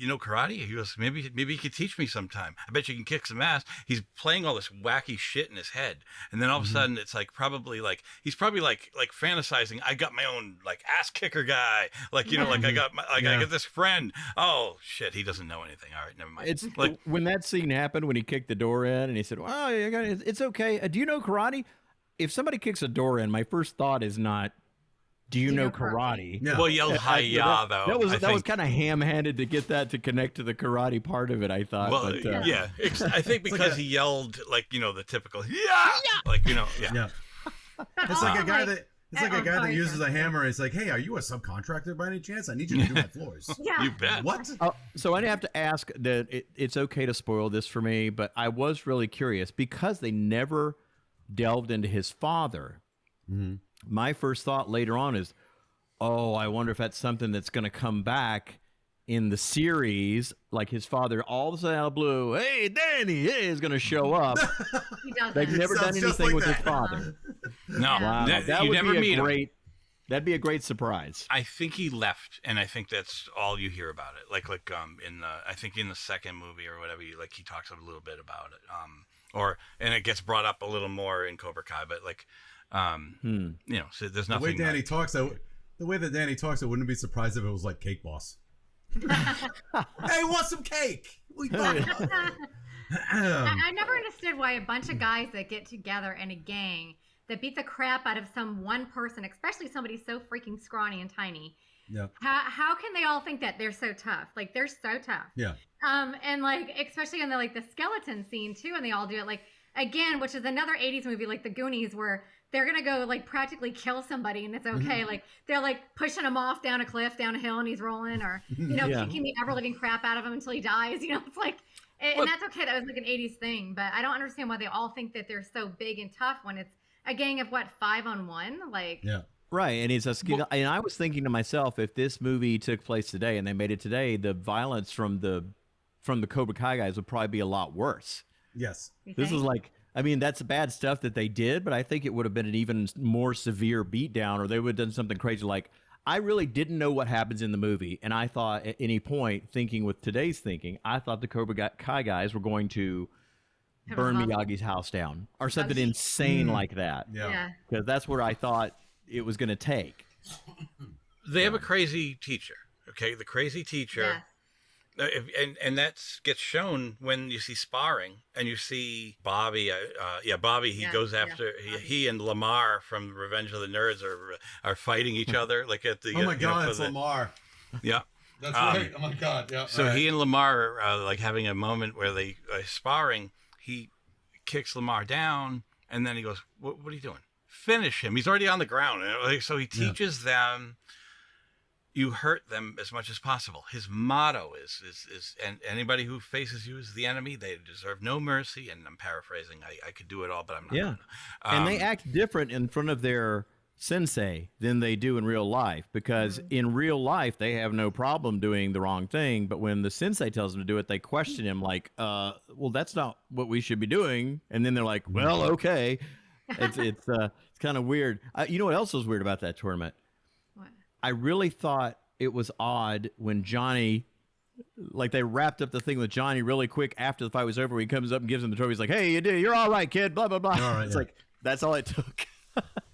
know karate?" He goes, maybe you could teach me sometime. I bet you can kick some ass. He's playing all this wacky shit in his head, and then all of a sudden it's like he's probably like fantasizing, I got my own like ass kicker guy, like, you know, like I got I got this friend. Oh shit, he doesn't know anything. All right, never mind. It's like when that scene happened, when he kicked the door in and he said, "Well, it's okay. Do you know karate?" If somebody kicks a door in, my first thought is not, "Do you know karate?" Yeah. Well, yelled hi-ya, though. That was kind of ham-handed to get that to connect to the karate part of it, I thought. Well, but, yeah. I think because he yelled, like, you know, the typical, yeah! Like, you know, yeah. It's like a guy that uses a hammer and it's like, "Hey, are you a subcontractor by any chance? I need you to do my floors." Yeah. You bet. What? So I have to ask that it's okay to spoil this for me, but I was really curious because they never delved into his father. My first thought later on is, oh, I wonder if that's something that's going to come back in the series, like his father all of a sudden out of blue, "Hey, Danny," is going to show up. They've never done anything with his father. No, Wow, that you would never be meet a him. great. That'd be a great surprise. I think he left, and I think that's all you hear about it. Like in the, I think in the second movie or whatever, he talks a little bit about it. And it gets brought up a little more in Cobra Kai, but like, you know, so there's nothing. The way that Danny talks, I wouldn't be surprised if it was like Cake Boss. Hey, want some cake? I never understood why a bunch of guys that get together in a gang that beat the crap out of some one person, especially somebody so freaking scrawny and tiny. Yeah. How can they all think that they're so tough? Like, they're so tough. Yeah. And like, especially in the skeleton scene too, and they all do it like, again, which is another 80s movie like The Goonies, where they're gonna go like practically kill somebody and it's okay. Like, they're like pushing him off down a cliff, down a hill, and he's rolling, or kicking the ever living crap out of him until he dies. You know, it's like, and that's okay. That was like an 80s thing, but I don't understand why they all think that they're so big and tough when it's a gang of 5-on-1. Like, yeah. Right, and he's a skill. And I was thinking to myself, if this movie took place today and they made it today, the violence from the Cobra Kai guys would probably be a lot worse. Yes. This is like, I mean, that's bad stuff that they did, but I think it would have been an even more severe beatdown, or they would have done something crazy. Like, I really didn't know what happens in the movie, and I thought at any point, thinking with today's thinking, I thought the Cobra Kai guys were going to burn Miyagi's house down or something insane like that. Yeah. Because that's where I thought it was going to take. They have a crazy teacher. Okay, the crazy teacher. Yeah. And that gets shown when you see sparring and you see Bobby. Bobby. He goes after he and Lamar from Revenge of the Nerds are fighting each other like at the. Oh my God, it's Lamar. Yeah. That's right. Oh my God. Yeah. So he and Lamar are like having a moment where they are sparring. He kicks Lamar down, and then he goes, "What are you doing? Finish him. He's already on the ground." And so he teaches them, you hurt them as much as possible. His motto is and anybody who faces you is the enemy. They deserve no mercy. And I'm paraphrasing. I could do it all, but I'm not. Yeah. And they act different in front of their sensei than they do in real life, because in real life they have no problem doing the wrong thing, but when the sensei tells them to do it, they question him like, well, that's not what we should be doing, and then they're like, well, okay. It's kind of weird. You know what else was weird about that tournament? What? I really thought it was odd when Johnny, like, they wrapped up the thing with Johnny really quick after the fight was over. He comes up and gives him the trophy. He's like, hey, you're all right, kid, blah blah blah. All right, it's like, that's all it took.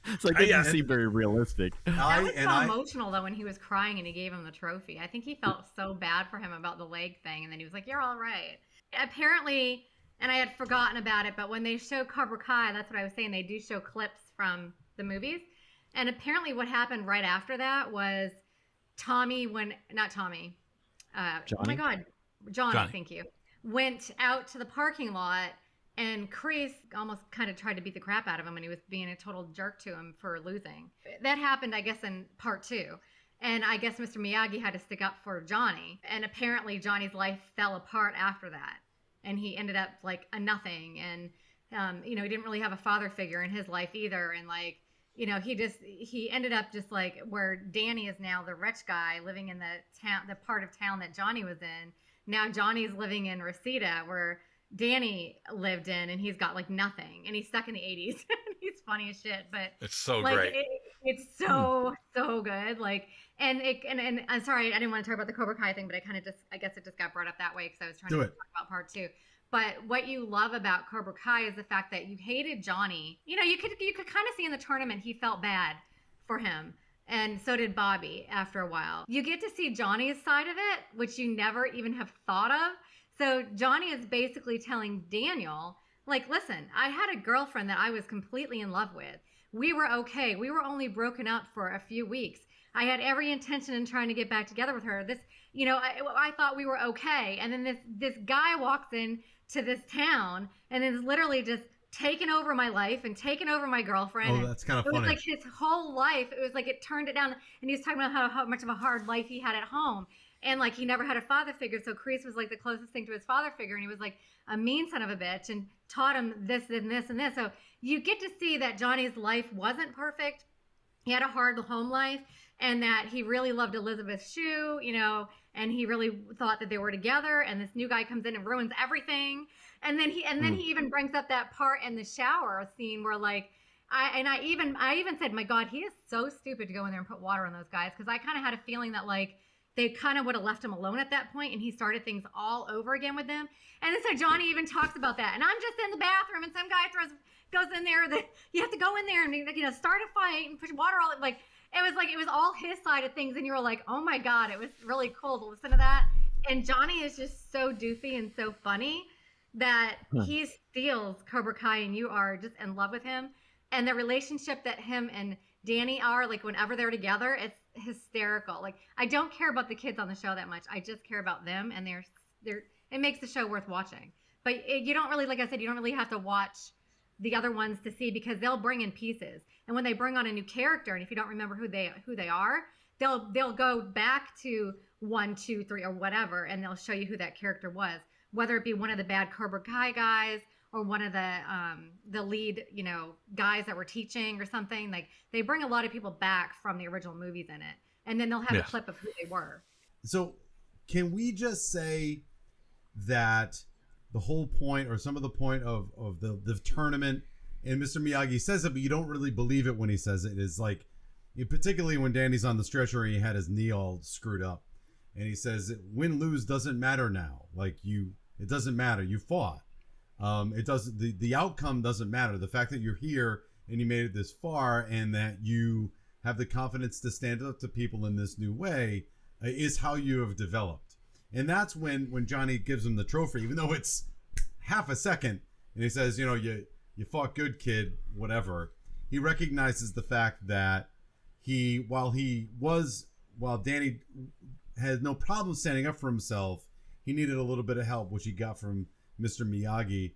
It's like, that didn't seem very realistic. That was so emotional, though, when he was crying and he gave him the trophy. I think he felt so bad for him about the leg thing, and then he was like, you're all right. Apparently, and I had forgotten about it, but when they show Cobra Kai, that's what I was saying, they do show clips from the movies. And apparently what happened right after that was Johnny. Oh my God, Johnny, thank you. Went out to the parking lot, and Chris almost kind of tried to beat the crap out of him, and he was being a total jerk to him for losing. That happened, I guess, in part 2. And I guess Mr. Miyagi had to stick up for Johnny. And apparently Johnny's life fell apart after that. And he ended up like a nothing. And, he didn't really have a father figure in his life either. And like, he ended up just like where Danny is now, the rich guy living in the part of town that Johnny was in. Now Johnny's living in Reseda, where Danny lived in, and he's got like nothing, and he's stuck in the 80s. He's funny as shit, but it's so like, great. It's so good. Like, and I'm sorry, I didn't want to talk about the Cobra Kai thing, but I guess it just got brought up that way because I was trying to talk about part 2. But what you love about Cobra Kai is the fact that you hated Johnny. You could kind of see in the tournament he felt bad for him. And so did Bobby after a while. You get to see Johnny's side of it, which you never even have thought of. So Johnny is basically telling Daniel, like, listen, I had a girlfriend that I was completely in love with. We were okay. We were only broken up for a few weeks. I had every intention in trying to get back together with her. I thought we were okay. And then this guy walks in to this town and is literally just taken over my life and taken over my girlfriend. Oh, that's kind of funny. It was like his whole life. It was like it turned it down. And he was talking about how much of a hard life he had at home. And like he never had a father figure. So Chris was like the closest thing to his father figure. And he was like a mean son of a bitch and taught him this and this and this. So you get to see that Johnny's life wasn't perfect. He had a hard home life, and that he really loved Elizabeth Shue, and he really thought that they were together. And this new guy comes in and ruins everything. And then he even brings up that part in the shower scene where like, I even said, my God, he is so stupid to go in there and put water on those guys. Cause I kind of had a feeling that like, they kind of would have left him alone at that point, and he started things all over again with them. And then so Johnny even talks about that. And I'm just in the bathroom, and some guy goes in there that you have to go in there and start a fight and push water all like it was all his side of things. And you were like, oh my God, it was really cool to listen to that. And Johnny is just so doofy and so funny that he steals Cobra Kai, and you are just in love with him. And the relationship that him and Danny are, like, whenever they're together, it's hysterical. Like, I don't care about the kids on the show that much. I just care about them, and it makes the show worth watching. But you don't really, like I said, you don't really have to watch the other ones to see, because they'll bring in pieces. And when they bring on a new character, and if you don't remember who they are, they'll go back to 1, 2, 3 or whatever, and they'll show you who that character was, whether it be one of the bad Cobra Kai guys or one of the lead, guys that were teaching or something. Like, they bring a lot of people back from the original movies in it, and then they'll have a clip of who they were. So can we just say that the whole point, or some of the point of the tournament, and Mr. Miyagi says it, but you don't really believe it when he says it, is like, particularly when Danny's on the stretcher and he had his knee all screwed up, and he says, win, lose doesn't matter now. Like, it doesn't matter. You fought. It doesn't, the outcome doesn't matter. The fact that you're here and you made it this far, and that you have the confidence to stand up to people in this new way, is how you have developed. And that's when Johnny gives him the trophy, even though it's half a second, and he says, you fought good, kid, whatever. He recognizes the fact that while Danny had no problem standing up for himself, he needed a little bit of help, which he got from Mr. Miyagi,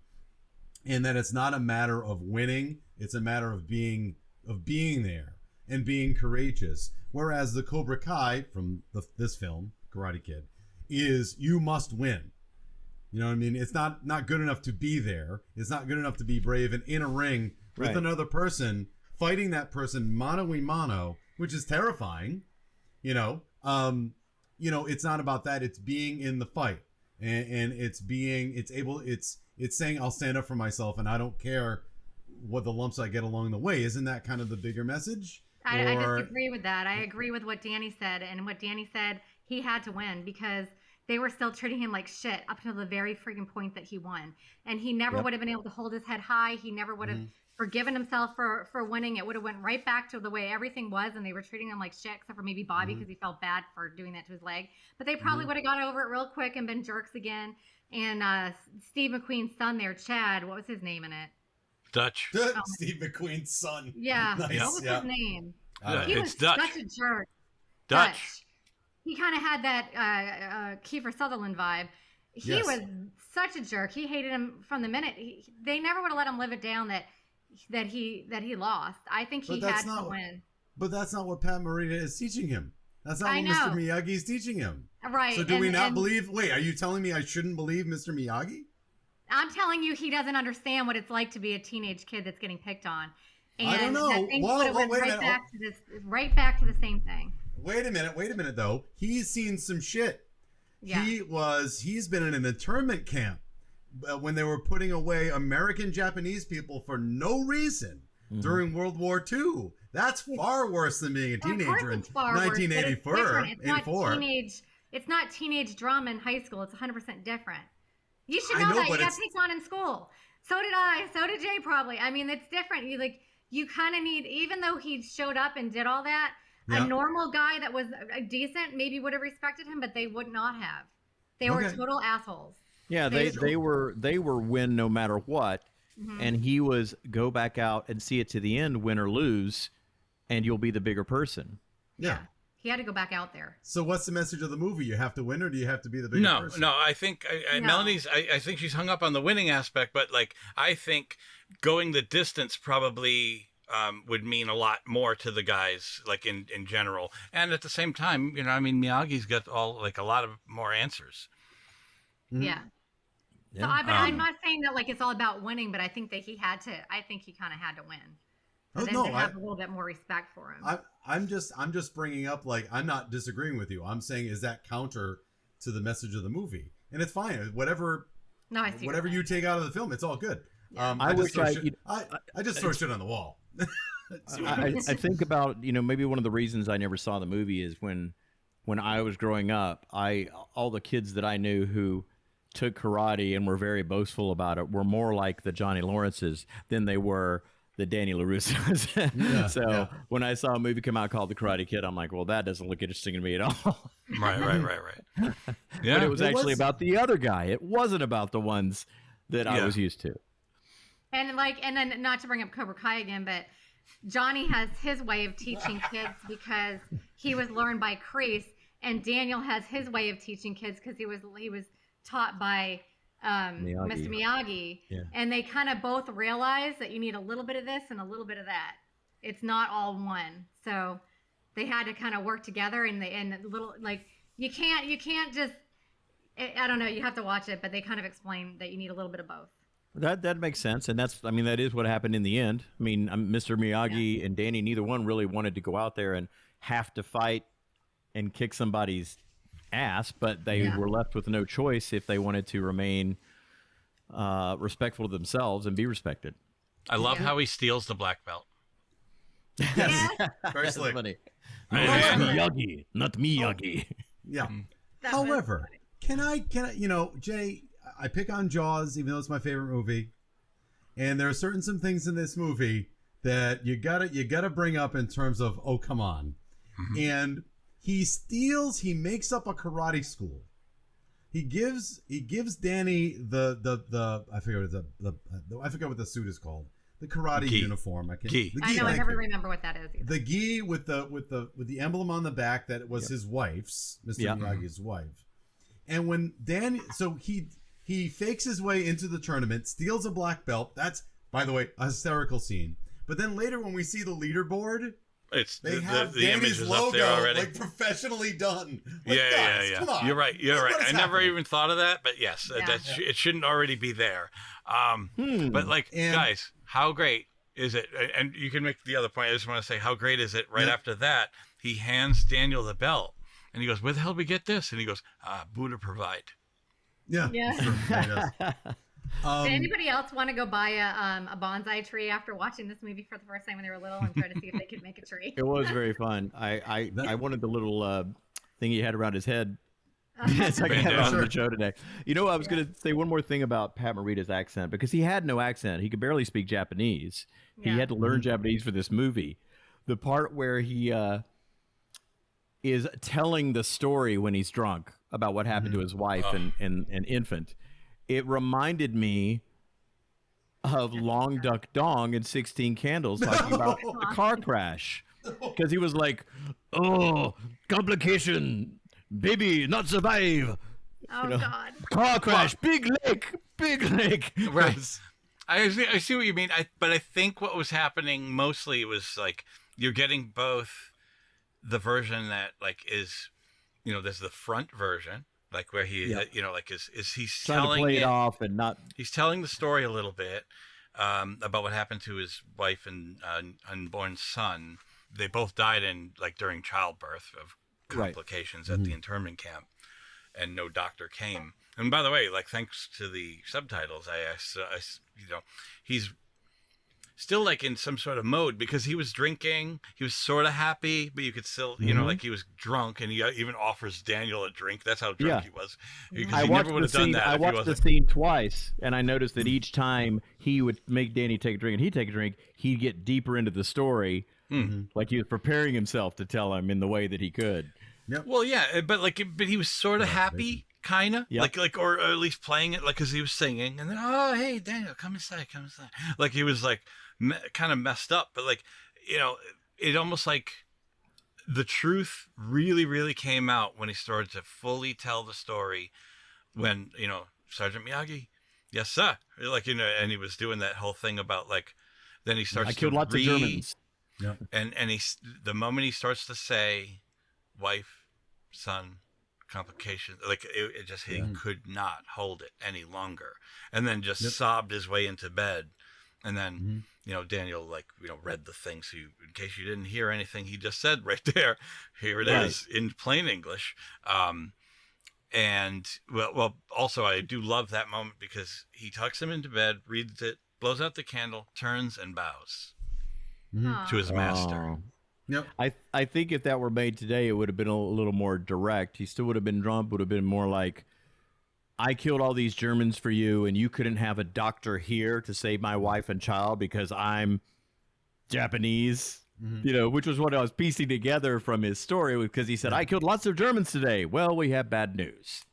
and that it's not a matter of winning, it's a matter of being there and being courageous. Whereas the Cobra Kai from this film, Karate Kid, is you must win. You know what I mean? It's not good enough to be there. It's not good enough to be brave and in a ring with another person fighting that person mano a mano, which is terrifying. It's not about that. It's being in the fight, and it's saying I'll stand up for myself, and I don't care what the lumps I get along the way. Isn't that kind of the bigger message? I disagree with that. I agree with what Danny said, and what Danny said, he had to win because they were still treating him like shit up until the very freaking point that he won, and he never would have been able to hold his head high. He never would have forgiven himself for winning. It would have went right back to the way everything was, and they were treating him like shit, except for maybe Bobby because he felt bad for doing that to his leg. But they probably would have got over it real quick and been jerks again. And Steve McQueen's son there, Chad, what was his name in it? Dutch. Steve McQueen's son. Yeah. Nice. What was his name? He was it's Dutch. such a jerk. Dutch. He kind of had that Kiefer Sutherland vibe. He was such a jerk. He hated him from the minute. They never would have let him live it down that he lost. I think he had to win. But that's not what Pat Morita is teaching him. That's not what Mr. Miyagi is teaching him. Right. So do we not believe? Wait, are you telling me I shouldn't believe Mr. Miyagi? I'm telling you, he doesn't understand what it's like to be a teenage kid that's getting picked on. And I don't know. Right back to the same thing. Wait a minute though. He's seen some shit. Yeah. He's been in an internment camp when they were putting away American Japanese people for no reason during World War II. That's far worse than being a teenager in 1984. It's not teenage drama in high school. It's 100% different. You should know that. You got picked on in school. So did I. So did Jay probably. I mean, it's different. You kind of need, even though he showed up and did all that, a normal guy that was decent maybe would have respected him, but they would not have. They were total assholes. Yeah, they were win no matter what, and he was go back out and see it to the end, win or lose, and you'll be the bigger person. Yeah. He had to go back out there. So what's the message of the movie? You have to win, or do you have to be the bigger person? No, I think Melanie's, I think she's hung up on the winning aspect, but I think going the distance probably would mean a lot more to the guys, in general. And at the same time, Miyagi's got a lot of more answers. Yeah. So I'm not saying that it's all about winning, but I think that he kind of had to win. To have a little bit more respect for him. I'm just bringing up, I'm not disagreeing with you. I'm saying, is that counter to the message of the movie? And it's fine. Whatever you take out of the film, it's all good. Yeah. I just throw shit on the wall. I think about, maybe one of the reasons I never saw the movie is when I was growing up, all the kids that I knew who took karate and were very boastful about it were more like the Johnny Lawrences than they were the Danny LaRussos. When I saw a movie come out called The Karate Kid, I'm like, well, that doesn't look interesting to me at all. Right. Yeah, but it was actually about the other guy. It wasn't about the ones that I was used to. And then not to bring up Cobra Kai again, but Johnny has his way of teaching kids because he was learned by Kreese, and Daniel has his way of teaching kids because he was taught by Mr. Miyagi, and they kind of both realize that you need a little bit of this and a little bit of that. It's not all one, so they had to kind of work together. And you can't just, I don't know, you have to watch it, but they kind of explain that you need a little bit of both. That makes sense, and that is what happened in the end. Mr. Miyagi and Danny, neither one really wanted to go out there and have to fight and kick somebody's ass, but they were left with no choice if they wanted to remain respectful of themselves and be respected. I love how he steals the black belt. Yes, very slick. Funny. Miyagi, not Miyagi. Yeah. However, can I, Jay, I pick on Jaws, even though it's my favorite movie, and there are some things in this movie that you gotta bring up in terms of, oh, come on. And he makes up a karate school. He gives Danny I forget what the suit is called. The karate uniform. I never remember what that is either. The gi with the emblem on the back that was his wife's, Mr. Miyagi's wife. And when Danny, so he fakes his way into the tournament, steals a black belt. That's, by the way, a hysterical scene. But then later when we see the leaderboard, they have the Danny's logo, up there already, professionally done. Guys, come on. You're right. I never even thought of that, but yes, it shouldn't already be there. But guys, how great is it, and you can make the other point. I just want to say, how great is it? Right after that, he hands Daniel the belt, and he goes, "Where the hell did we get this?" And he goes, "Buddha provide." Yeah. Yeah. Did anybody else want to go buy a bonsai tree after watching this movie for the first time when they were little and try to see if they could make a tree? It was very fun. I wanted the little thing he had around his head. So I can have it on the show today. You know, I was going to say one more thing about Pat Morita's accent, because he had no accent. He could barely speak Japanese. He had to learn Japanese for this movie. The part where he is telling the story when he's drunk about what happened to his wife and infant, it reminded me of Long Duck Dong and 16 Candles talking about the car crash. Because he was like, "Oh, complication. Baby, not survive." Oh, God. Car crash, big lake. Right. I see what you mean. But I think what was happening mostly was like you're getting both the version that like is, there's the front version, like where he, like is he's trying telling to play it off and not. He's telling the story a little bit about what happened to his wife and unborn son. They both died during childbirth of complications at the internment camp, and no doctor came. And by the way, thanks to the subtitles, he's still like in some sort of mode because he was drinking. He was sort of happy, but you could still, like he was drunk, and he even offers Daniel a drink. That's how drunk he was. I watched the scene twice, and I noticed that each time he would make Danny take a drink and he'd take a drink, he'd get deeper into the story. Like he was preparing himself to tell him in the way that he could. Yep. Well, yeah, but he was sort of happy, kind of, or at least playing it, because he was singing, and then, "Oh, hey, Daniel, come inside." Like he was kind of messed up, but it almost like the truth really, really came out when he started to fully tell the story. When Sergeant Miyagi, yes sir, and he was doing that whole thing about then he starts. I killed lots of Germans. Yeah. And the moment he starts to say wife, son, complications, he could not hold it any longer, and then just sobbed his way into bed. And then Daniel read the thing, so in case you didn't hear anything he just said right there, here it is in plain English. And also I do love that moment because he tucks him into bed, reads it, blows out the candle, turns and bows to his master. Yep. I think if that were made today, it would have been a little more direct. He still would have been drunk, would have been more like, "I killed all these Germans for you, and you couldn't have a doctor here to save my wife and child because I'm Japanese." Which was what I was piecing together from his story, because he said, "I killed lots of Germans today." Well, we have bad news.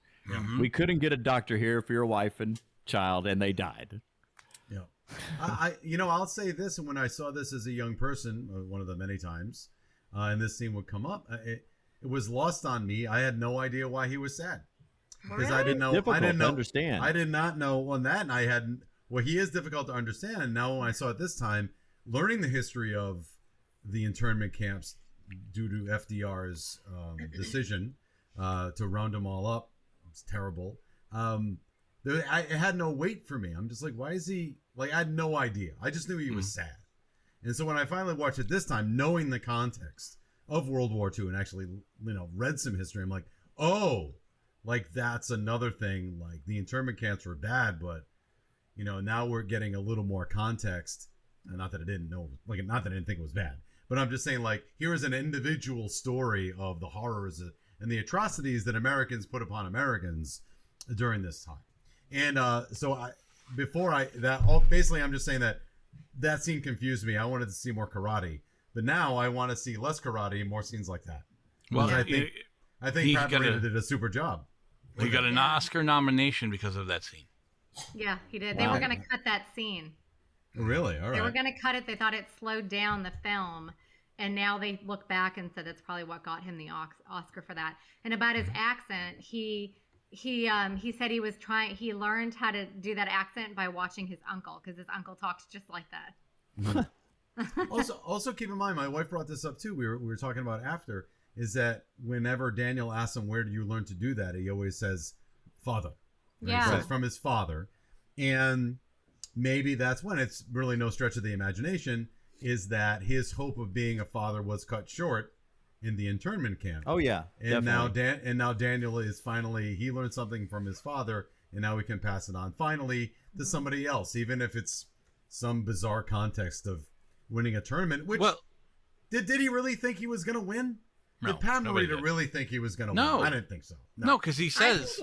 We couldn't get a doctor here for your wife and child, and they died. I'll say this, and when I saw this as a young person, one of the many times, and this scene would come up, it was lost on me. I had no idea why he was sad, because I didn't know. Understand. I did not know on that, and I hadn't. Well, he is difficult to understand. And now when I saw it this time, learning the history of the internment camps due to FDR's decision to round them all up, it's terrible. It had no weight for me. I'm just like, why is he? I had no idea. I just knew he was sad. And so when I finally watched it this time, knowing the context of World War II and actually, read some history, I'm like, oh, that's another thing. The internment camps were bad, but, now we're getting a little more context. And not that I didn't know, not that I didn't think it was bad, but I'm just saying, here is an individual story of the horrors and the atrocities that Americans put upon Americans during this time. And basically I'm just saying that scene confused me. I wanted to see more karate, but now I want to see less karate and more scenes like that. Well, I think Pat Morita did a super job. He got an Oscar nomination because of that scene. Yeah, he did. They were going to cut that scene. Really? All right. They were going to cut it. They thought it slowed down the film, and now they look back and said that's probably what got him the Oscar for that. And about his accent, he said he learned how to do that accent by watching his uncle, because his uncle talks just like that. also keep in mind, my wife brought this up too. We were talking about after, is that whenever Daniel asks him, "Where did you learn to do that?" he always says, "Father." Right? Yeah. He says from his father. And maybe that's when it's really no stretch of the imagination is that his hope of being a father was cut short in the internment camp. Oh yeah, and definitely. now Daniel is finally he learned something from his father, and now he can pass it on finally to somebody else, even if it's some bizarre context of winning a tournament. Which did he really think he was going to win? No, did Pat nobody Morita did. really think he was going to No. win? I didn't think so. No, because he says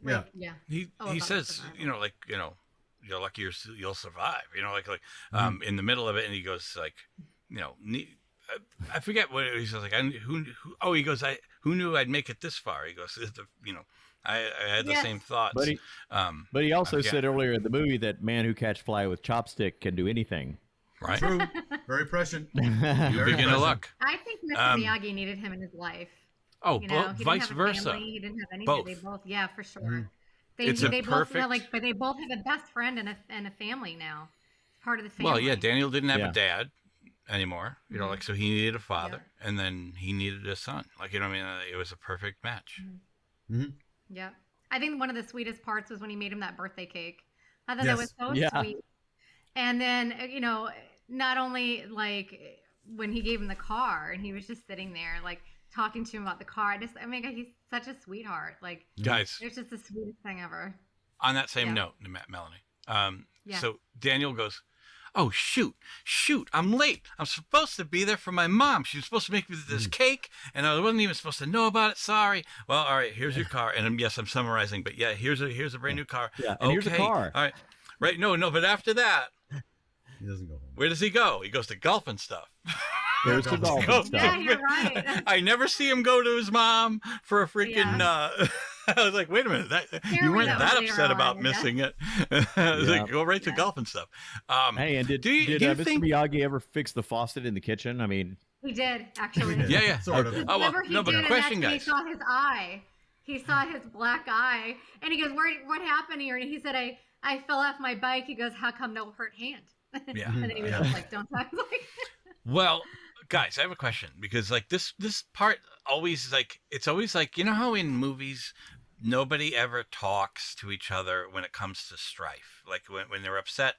Yeah. he about says survival. you're lucky you'll survive. In the middle of it, and he goes like, I forget what he says. Like, he goes, who knew I'd make it this far? He goes, I had the same thoughts. But he also said earlier in the movie that man who catch fly with chopstick can do anything. Right. True. Very prescient. You begin to luck. I think Mr. Miyagi needed him in his life. Oh, He didn't vice have a versa. family, he didn't have anything. Both. They both, yeah, for sure. Mm-hmm. They both but they both have a best friend and a family now. It's part of the family. Well, yeah, Daniel didn't have a dad anymore. So he needed a father, and then he needed a son. It was a perfect match. Mm-hmm. Yeah. I think one of the sweetest parts was when he made him that birthday cake. I thought that was so sweet. And then, not only like when he gave him the car and he was just sitting there like talking to him about the car. He's such a sweetheart. Like, guys, it's just the sweetest thing ever. On that same note, Melanie. So Daniel goes, "Oh shoot, I'm late. I'm supposed to be there for my mom. She was supposed to make me this cake, and I wasn't even supposed to know about it. Sorry. Well, all right, here's your car." And I'm summarizing, but yeah, here's a brand new car. Yeah, and here's a car. All right, right. No, but after that, he doesn't go home. Where does he go? He goes to golf and stuff. There's the golf and stuff. Yeah, you're right. I never see him go to his mom for a freaking. I was like, wait a minute, you weren't that upset about missing it. I was like, go right to golf and stuff. Hey, and did you Mr. think Miyagi ever fix the faucet in the kitchen? I mean, he did actually. Yeah, sort of. Oh, well, no, but question, guys. He saw his eye. He saw his black eye, and he goes, "What happened here?" And he said, "I fell off my bike." He goes, "How come no hurt hand?" Yeah. And then he was just like, "Don't talk like." Well, guys, I have a question because like this part always like it's always like how in movies nobody ever talks to each other when it comes to strife. Like when they're upset,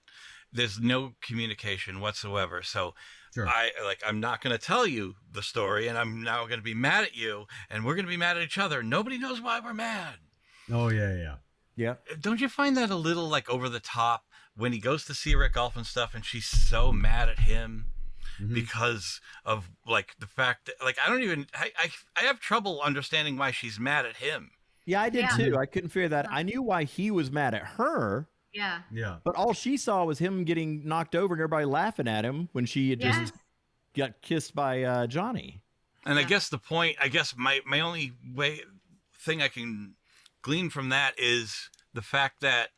there's no communication whatsoever. So I'm not going to tell you the story, and I'm now going to be mad at you, and we're going to be mad at each other. Nobody knows why we're mad. Oh yeah. Don't you find that a little like over the top when he goes to see her at golf and stuff, and she's so mad at him because of like the fact that like I have trouble understanding why she's mad at him. Yeah, I did too. I couldn't figure that. I knew why he was mad at her. Yeah. But all she saw was him getting knocked over and everybody laughing at him when she had just got kissed by Johnny. And I guess the point, my only thing I can glean from that is the fact that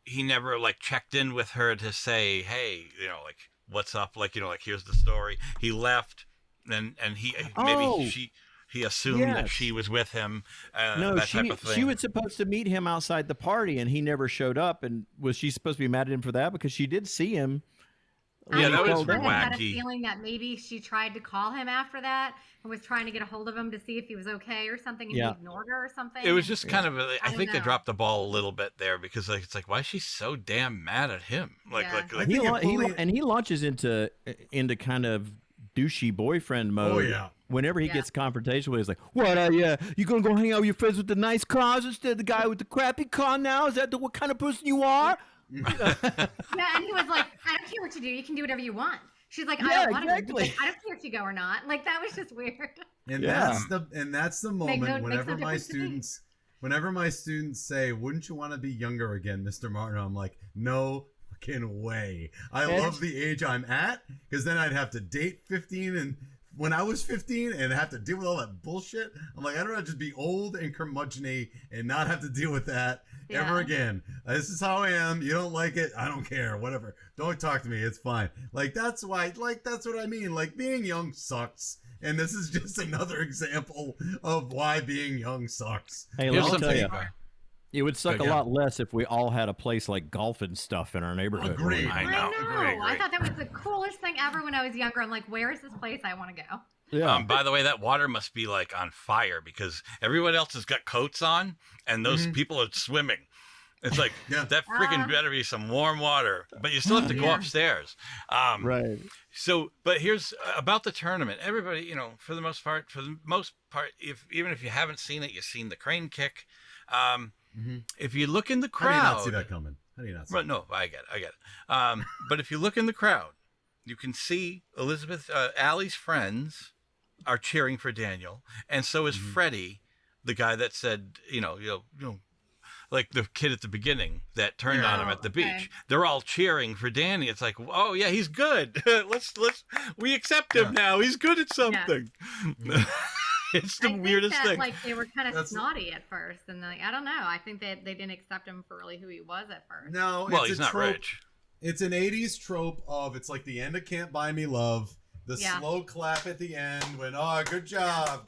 he never like checked in with her to say, hey, like what's up? Like, like here's the story. He left and he assumed that she was with him. No, that type of thing. She was supposed to meet him outside the party, and he never showed up. And was she supposed to be mad at him for that? Because she did see him. Yeah, that was wacky. I had a wacky. feeling that maybe she tried to call him after that and was trying to get a hold of him to see if he was okay or something, and he ignored her or something. It was just kind of. I think know. they dropped the ball a little bit there because like it's like why is she so damn mad at him? Like he launches into kind of douchey boyfriend mode. Oh yeah. Whenever he gets confrontational, he's like, "What? You gonna go hang out with your friends with the nice cars instead of the guy with the crappy car now? Is that what kind of person you are?" Yeah, and he was like, "I don't care what you do. You can do whatever you want." She's like, "I don't want to." Like, I don't care if you go or not. Like that was just weird. And that's the moment whenever my students say, "Wouldn't you want to be younger again, Mr. Martin?" I'm like, "No fucking way. I love the age I'm at because then I'd have to date 15 and." When I was 15 and have to deal with all that bullshit, I'm like, I'd rather just be old and curmudgeon-y and not have to deal with that ever again. This is how I am. You don't like it. I don't care. Whatever. Don't talk to me. It's fine. Like, that's why, like, that's what I mean. Like, being young sucks. And this is just another example of why being young sucks. Hey, let me tell you. It would suck a lot less if we all had a place like golf and stuff in our neighborhood. Agreed. I know. Agreed. I thought that was the coolest thing ever when I was younger. I'm like, where is this place I want to go? Yeah. By the way, that water must be like on fire because everyone else has got coats on and those people are swimming. It's like that freaking better be some warm water, but you still have to go upstairs. Right. So, but here's about the tournament. Everybody, for the most part, even if you haven't seen it, you've seen the crane kick. If you look in the crowd, how do you not see that coming? How do you not see? Well, no, I get it. But if you look in the crowd, you can see Elizabeth, Allie's friends are cheering for Daniel, and so is Freddie, the guy that said, like the kid at the beginning that turned on him at the beach. They're all cheering for Danny. It's like, oh yeah, he's good. We accept him now. He's good at something. Yeah. It's the weirdest thing. Like they were kind of snotty at first, and I don't know. I think that they didn't accept him for really who he was at first. No, well, he's not rich. It's an '80s trope of it's like the end of Can't Buy Me Love. The slow clap at the end when, oh, good job.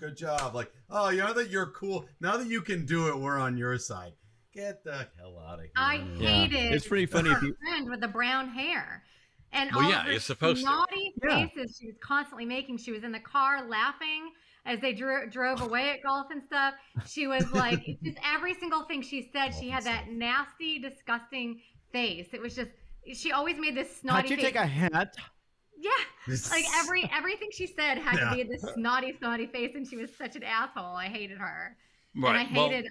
Like, oh, that you're cool. Now that you can do it, we're on your side. Get the hell out of here. I hated it's pretty funny her friend with the brown hair. And all you're supposed snotty faces she was constantly making. She was in the car laughing as they drove away at golf and stuff. She was like, just every single thing she said, she had that nasty, disgusting face. It was just, she always made this snotty face. Can't you take a hat? Yeah, like everything she said had to be this snotty face, and she was such an asshole. I hated her, and I hated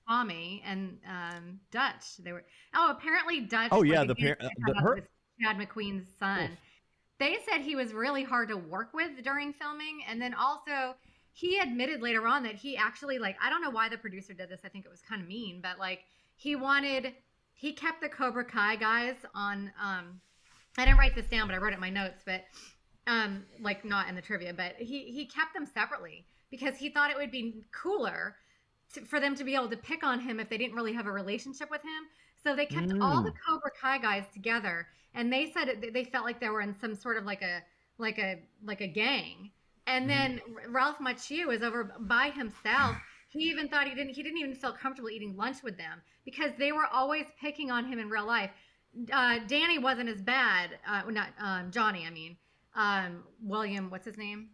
Tommy and Dutch. They were apparently Dutch. Oh yeah, her Chad McQueen's son. Oof. They said he was really hard to work with during filming, and then also he admitted later on that he actually I don't know why the producer did this. I think it was kind of mean, but he kept the Cobra Kai guys on. I didn't write this down, but I wrote it in my notes, but not in the trivia, but he kept them separately because he thought it would be cooler for them to be able to pick on him if they didn't really have a relationship with him. So they kept all the Cobra Kai guys together, and they said they felt like they were in some sort of like a gang. And then Ralph Macchio was over by himself. He even thought he didn't even feel comfortable eating lunch with them because they were always picking on him in real life. Danny wasn't as bad. Not Johnny. I mean, William. What's his name?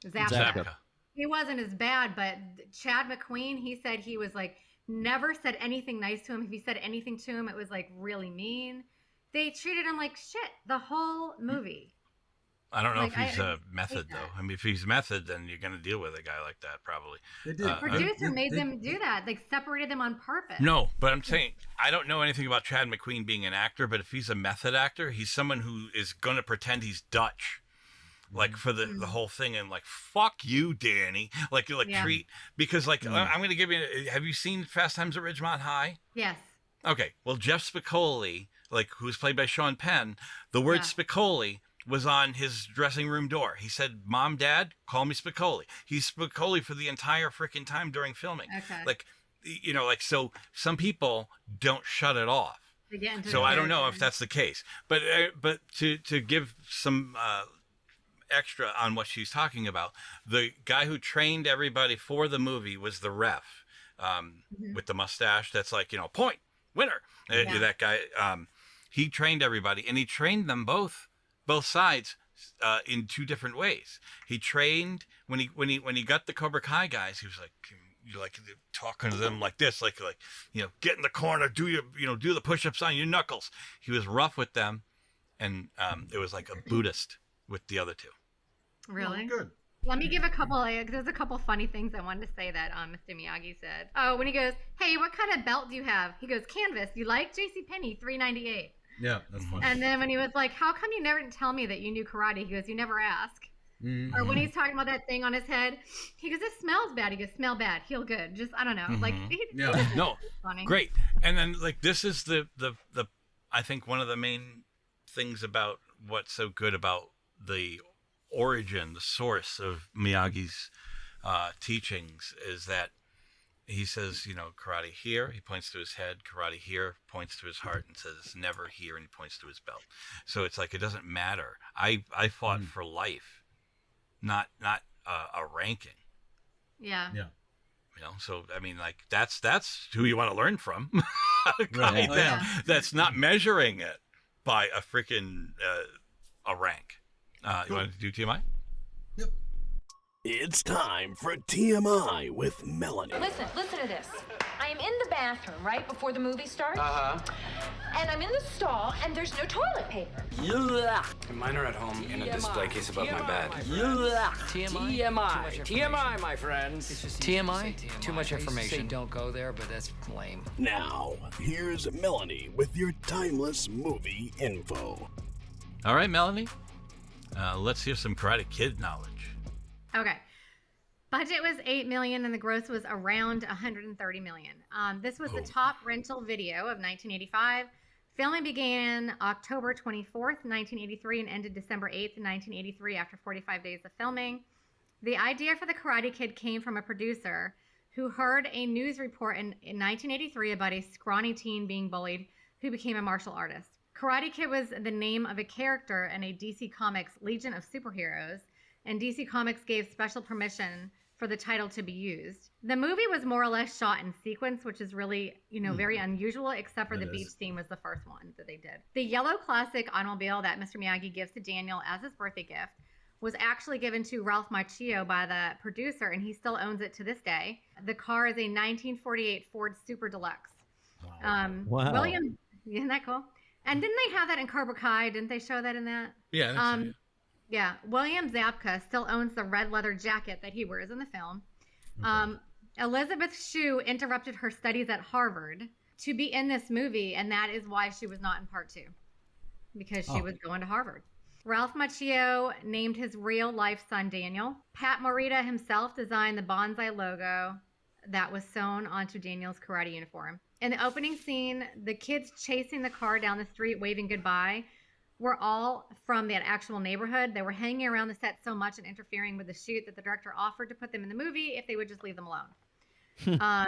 Zabka. He wasn't as bad, but Chad McQueen. He said he was never said anything nice to him. If he said anything to him, it was really mean. They treated him like shit the whole movie. I don't know if he's a method though. I mean, if he's method, then you're going to deal with a guy like that probably. The producer made them do that. They separated them on purpose. No, but I'm saying I don't know anything about Chad McQueen being an actor, but if he's a method actor, he's someone who is going to pretend he's Dutch, for the whole thing, and fuck you, Danny, treat because I'm going to give you. Have you seen Fast Times at Ridgemont High? Yes. Okay. Well, Jeff Spicoli, who's played by Sean Penn, the word Spicoli was on his dressing room door. He said, "Mom, Dad, call me Spicoli." He's Spicoli for the entire freaking time during filming. Okay. So some people don't shut it off. So I don't know if that's the case. But to give some extra on what she's talking about, the guy who trained everybody for the movie was the ref with the mustache. That's point, winner. That guy, he trained everybody, and he trained them both sides in two different ways. He trained when he got the Cobra Kai guys. He was talking to them like this, get in the corner, do the push-ups on your knuckles. He was rough with them, and it was like a Buddhist with the other two. Really? Good. Let me give a couple. There's a couple funny things I wanted to say that Mr. Miyagi said. Oh, when he goes, "Hey, what kind of belt do you have?" He goes, "Canvas. You like? JCPenney, $3.98." Yeah, that's funny. And then when he was like, "How come you never tell me that you knew karate?" He goes, "You never ask." Mm-hmm. Or when he's talking about that thing on his head, he goes, "It smells bad." He goes, "Smell bad, heal good." Just I don't know, no, funny. Great. And then this is the I think one of the main things about what's so good about the origin, the source of Miyagi's teachings is that he says, karate here, he points to his head, karate here, points to his heart, and says never here, and he points to his belt. So it's it doesn't matter. I fought for life, not a ranking. Yeah. Yeah. So I mean, that's who you want to learn from. Right. That's not measuring it by a freaking a rank. You want to do TMI? Yep. It's time for TMI with Melanie. Listen to this. I am in the bathroom right before the movie starts. And I'm in the stall, and there's no toilet paper. And mine are at home in a display case above my bed. TMI, my friends. It's just TMI? Too much information. Don't go there, but that's lame. Now, here's Melanie with your timeless movie info. All right, Melanie. Let's hear some Karate Kid knowledge. Okay. Budget was $8 million and the gross was around $130 million. This was the top rental video of 1985. Filming began October 24th, 1983 and ended December 8th, 1983 after 45 days of filming. The idea for the Karate Kid came from a producer who heard a news report in 1983 about a scrawny teen being bullied who became a martial artist. Karate Kid was the name of a character in a DC Comics Legion of Superheroes, and DC Comics gave special permission for the title to be used. The movie was more or less shot in sequence, which is really, very unusual, except for the beach scene was the first one that they did. The yellow classic automobile that Mr. Miyagi gives to Daniel as his birthday gift was actually given to Ralph Macchio by the producer, and he still owns it to this day. The car is a 1948 Ford Super Deluxe. Wow. William, isn't that cool? And didn't they have that in Cobra Kai? Didn't they show that in that? Yeah. Yeah, William Zabka still owns the red leather jacket that he wears in the film. Elizabeth Shue interrupted her studies at Harvard to be in this movie, and that is why she was not in part 2, because she was going to Harvard. Ralph Macchio named his real-life son Daniel. Pat Morita himself designed the bonsai logo that was sewn onto Daniel's karate uniform. In the opening scene, the kids chasing the car down the street waving goodbye were all from that actual neighborhood. They were hanging around the set so much and interfering with the shoot that the director offered to put them in the movie if they would just leave them alone.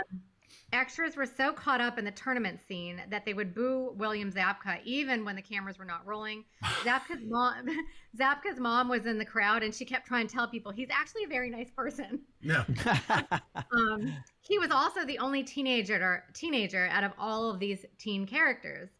Extras were so caught up in the tournament scene that they would boo William Zabka even when the cameras were not rolling. Zabka's mom was in the crowd and she kept trying to tell people he's actually a very nice person. No. He was also the only teenager out of all of these teen characters.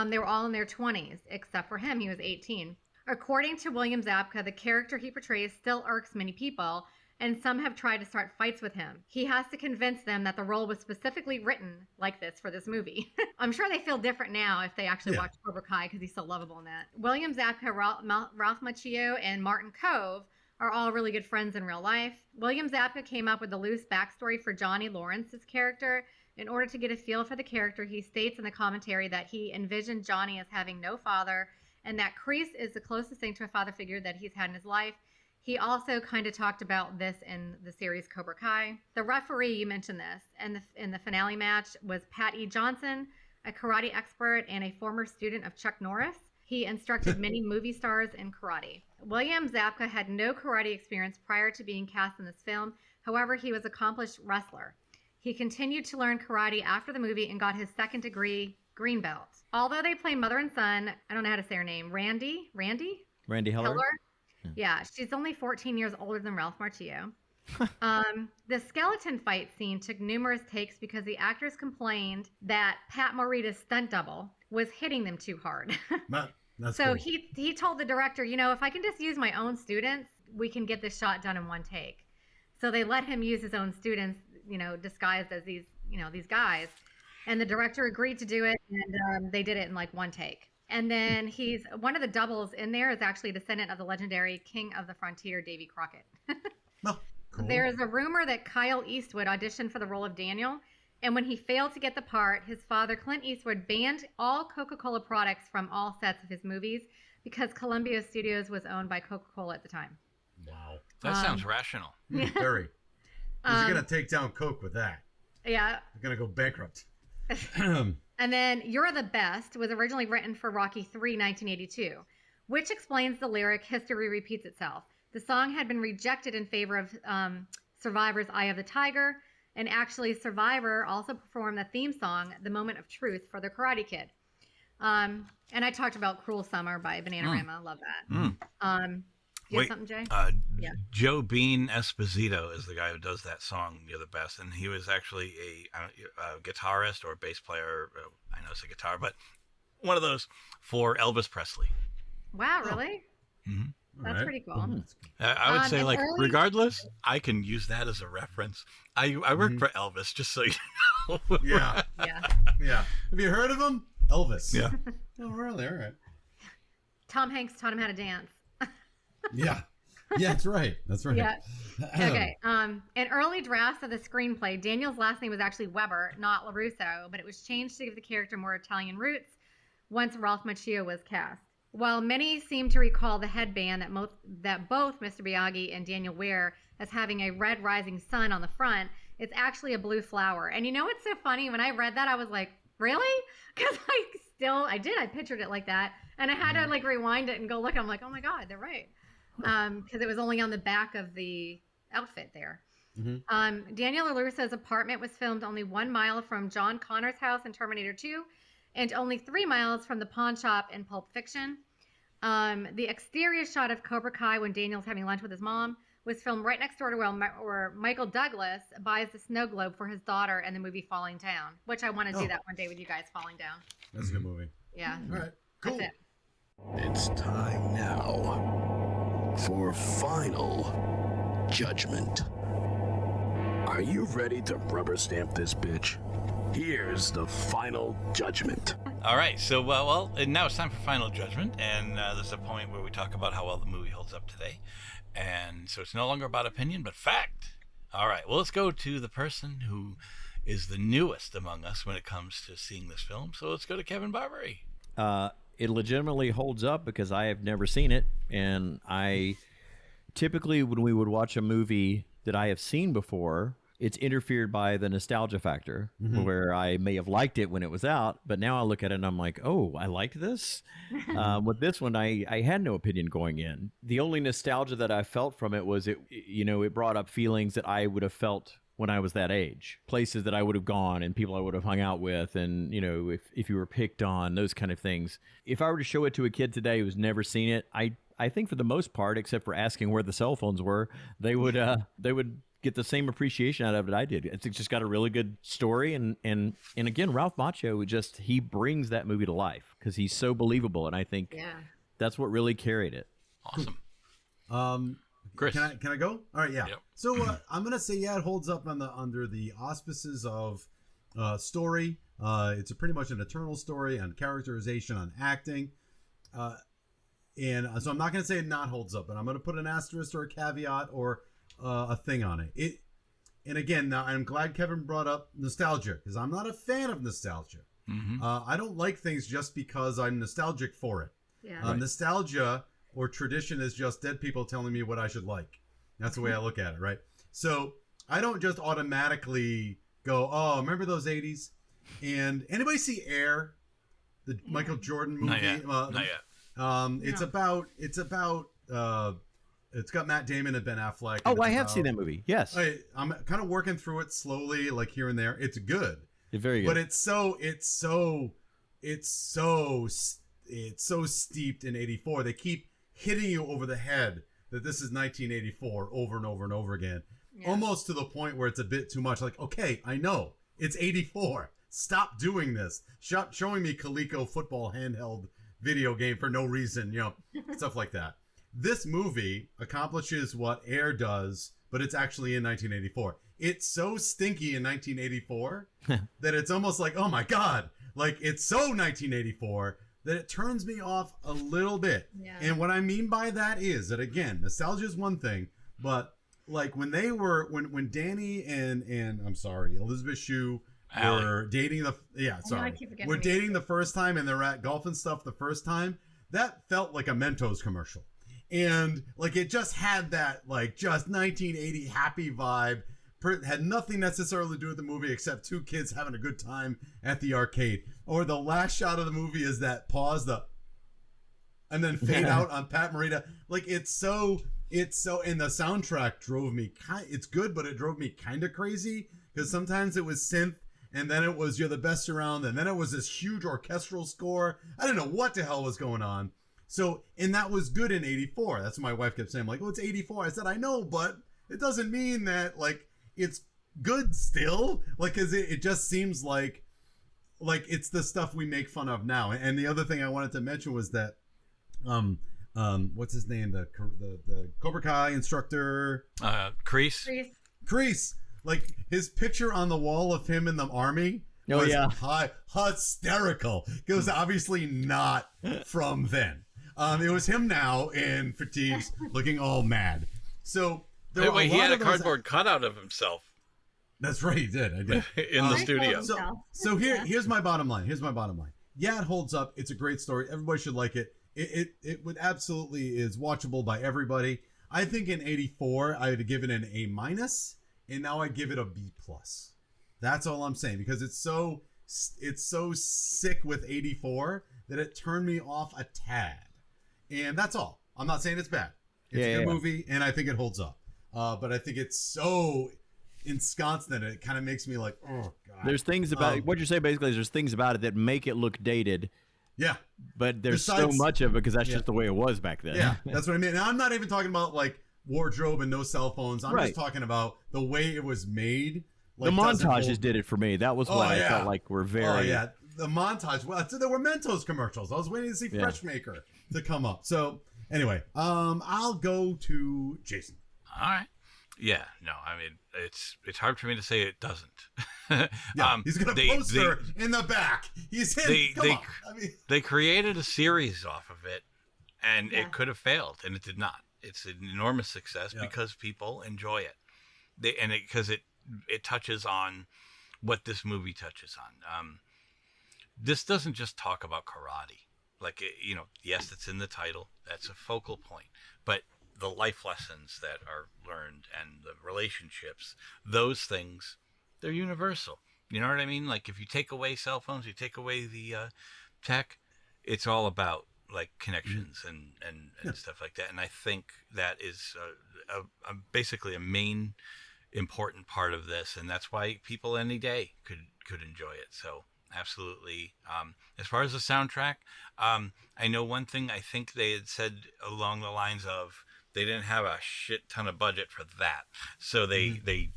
They were all in their 20s, except for him. He was 18. According to William Zabka, the character he portrays still irks many people, and some have tried to start fights with him. He has to convince them that the role was specifically written like this for this movie. I'm sure they feel different now if they actually watch Cobra Kai because he's so lovable in that. William Zabka, Ralph Macchio, and Martin Kove are all really good friends in real life. William Zabka came up with the loose backstory for Johnny Lawrence's character. In order to get a feel for the character, he states in the commentary that he envisioned Johnny as having no father and that Kreese is the closest thing to a father figure that he's had in his life. He also kind of talked about this in the series Cobra Kai. The referee, you mentioned this, in the finale match was Pat E. Johnson, a karate expert and a former student of Chuck Norris. He instructed many movie stars in karate. William Zabka had no karate experience prior to being cast in this film. However, he was an accomplished wrestler. He continued to learn karate after the movie and got his second degree green belt. Although they play mother and son, I don't know how to say her name, Randy Heller? Yeah, she's only 14 years older than Ralph Macchio. The skeleton fight scene took numerous takes because the actors complained that Pat Morita's stunt double was hitting them too hard. So cool. he told the director, if I can just use my own students, we can get this shot done in one take. So they let him use his own students, disguised as these guys. And the director agreed to do it, and they did it in like one take. And then one of the doubles in there is actually a descendant of the legendary King of the Frontier, Davy Crockett. Cool. There's a rumor that Kyle Eastwood auditioned for the role of Daniel, and when he failed to get the part, his father, Clint Eastwood, banned all Coca-Cola products from all sets of his movies because Columbia Studios was owned by Coca-Cola at the time. Wow. That sounds rational. Very. He's going to take down Coke with that. Yeah. They're going to go bankrupt. And then You're the Best was originally written for Rocky III, 1982, which explains the lyric, history repeats itself. The song had been rejected in favor of Survivor's Eye of the Tiger, and actually Survivor also performed the theme song, The Moment of Truth, for the Karate Kid. And I talked about Cruel Summer by Bananarama. Love that. You have something, Jay? Yeah. Joe Bean Esposito is the guy who does that song, You're the Best. And he was actually a guitarist or a bass player. I know it's a guitar, but one of those for Elvis Presley. Wow, really? Mm-hmm. That's pretty cool. I would say, like, early... regardless, I can use that as a reference. I worked for Elvis, just so you know. Yeah. Have you heard of him? Elvis. Yeah. Oh, really? All right. Tom Hanks taught him how to dance. Yeah, that's right. That's right. Yeah. Okay. In early drafts of the screenplay, Daniel's last name was actually Weber, not LaRusso, but it was changed to give the character more Italian roots once Ralph Macchio was cast. While many seem to recall the headband that both Mr. Biaggi and Daniel wear as having a red rising sun on the front, it's actually a blue flower. And you know what's so funny? When I read that, I was like, really? Because I pictured it like that. And I had to like rewind it and go look. I'm like, oh my God, they're right. Because it was only on the back of the outfit there. Daniel LaRusso's apartment was filmed only 1 mile from John Connor's house in Terminator 2 and only 3 miles from the pawn shop in Pulp Fiction. The exterior shot of Cobra Kai when Daniel's having lunch with his mom was filmed right next door to where Michael Douglas buys the snow globe for his daughter in the movie Falling Down, which I want to do that one day with you guys, Falling Down. That's a good movie. Yeah. All right. Cool. That's it. It's time now for Final Judgment. Are you ready to rubber stamp this bitch? Here's the Final Judgment. All right, so and now it's time for Final Judgment, and there's a point where we talk about how well the movie holds up today, and so it's no longer about opinion, but fact. All right, well, let's go to the person who is the newest among us when it comes to seeing this film, so let's go to Kevin Barbare. It legitimately holds up because I have never seen it, and I typically, when we would watch a movie that I have seen before, it's interfered by the nostalgia factor, where I may have liked it when it was out, but now I look at it and I'm like, oh, I liked this. With this one, I had no opinion going in. The only nostalgia that I felt from it was it brought up feelings that I would have felt when I was that age, places that I would have gone and people I would have hung out with, and if you were picked on, those kind of things. If I were to show it to a kid today who's never seen it, I think for the most part, except for asking where the cell phones were, they would get the same appreciation out of it I did. It's just got a really good story, and again, Ralph Macchio he brings that movie to life because he's so believable, and I think that's what really carried it. Awesome. Chris, can I go? All right, yeah. Yep. So I'm gonna say it holds up under the auspices of story. It's pretty much an eternal story on characterization, on acting, and so I'm not gonna say it not holds up, but I'm gonna put an asterisk or a caveat or a thing on it. And again, now I'm glad Kevin brought up nostalgia because I'm not a fan of nostalgia. I don't like things just because I'm nostalgic for it. Yeah. Nostalgia or tradition is just dead people telling me what I should like. That's the way I look at it, right? So I don't just automatically go, oh, remember those 80s? And anybody see Air, the Michael Jordan movie? Not yet. It's got Matt Damon and Ben Affleck. Oh, I have seen that movie. Yes. I'm kind of working through it slowly, like here and there. It's good. It's very good. But it's so steeped in 84. They keep hitting you over the head that this is 1984 over and over and over again. Yeah. Almost to the point where it's a bit too much. Like, okay, I know. It's 84. Stop doing this. Stop showing me Coleco football handheld video game for no reason, stuff like that. This movie accomplishes what Air does, but it's actually in 1984. It's so stinky in 1984 that it's almost like, oh my God, like it's so 1984 that it turns me off a little bit. Yeah. And what I mean by that is that, again, nostalgia is one thing, but like when Danny and I'm sorry, Elizabeth Shue were dating dating the first time and they're at golf and stuff the first time, that felt like a Mentos commercial. And like it just had that like just 1980 happy vibe. Had nothing necessarily to do with the movie except two kids having a good time at the arcade. Or the last shot of the movie is that pause, and then fade out on Pat Morita. Like it's so, and the soundtrack drove me it's good, but it drove me kind of crazy because sometimes it was synth and then it was You're the Best Around and then it was this huge orchestral score. I didn't know what the hell was going on. So, and that was good in 84. That's what my wife kept saying. I'm like, oh, it's 84. I said, I know, but it doesn't mean that like it's good still. Like, cause it just seems like it's the stuff we make fun of now. And the other thing I wanted to mention was that, what's his name? The Cobra Kai instructor. Kreese. Kreese. Like his picture on the wall of him in the army. Oh yeah, hysterical. It was obviously not from then. It was him now in fatigues, looking all mad. So wait, he had a cardboard cutout of himself. That's right, he did. I did in the studio. So here's my bottom line. Yeah, it holds up. It's a great story. Everybody should like it. It would absolutely is watchable by everybody. I think in '84 I would have given it an A-, and now I give it a B+. That's all I'm saying, because it's so sick with '84 that it turned me off a tad, and that's all. I'm not saying it's bad. It's a good movie, and I think it holds up. But I think it's so ensconced in it kind of makes me like, oh god. There's things about what you're saying basically is there's things about it that make it look dated. Yeah. But there's so much of it because that's just the way it was back then. Yeah, that's what I mean. And I'm not even talking about like wardrobe and no cell phones. I'm just talking about the way it was made. Like, the montages did it for me. That was what I felt like were very. Oh yeah, the montage. Well, there were Mentos commercials. I was waiting to see Freshmaker to come up. So anyway, I'll go to Jason. All right. Yeah, no, I mean it's hard for me to say it doesn't. He's got a poster in the back. He's in. They created a series off of it, and it could have failed, and it did not. It's an enormous success because people enjoy it. Because it touches on what this movie touches on. This doesn't just talk about karate. Like yes, it's in the title. That's a focal point, but the life lessons that are learned and the relationships, those things, they're universal. You know what I mean? Like if you take away cell phones, you take away the tech, it's all about like connections and stuff like that. And I think that is basically a main important part of this. And that's why people any day could enjoy it. So absolutely. As far as the soundtrack, I know one thing I think they had said along the lines of, they didn't have a shit ton of budget for that, so they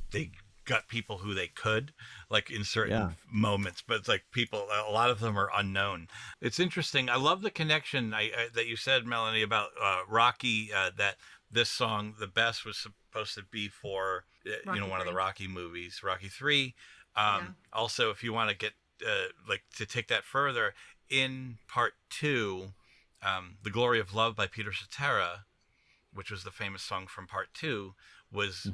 got people who they could, like in certain moments. But it's like a lot of them are unknown. It's interesting. I love the connection that you said, Melanie, about Rocky. That this song, the best, was supposed to be for one of the Rocky movies, Rocky 3. Also, if you want to get to take that further, in part 2, "The Glory of Love" by Peter Cetera, which was the famous song from part 2, was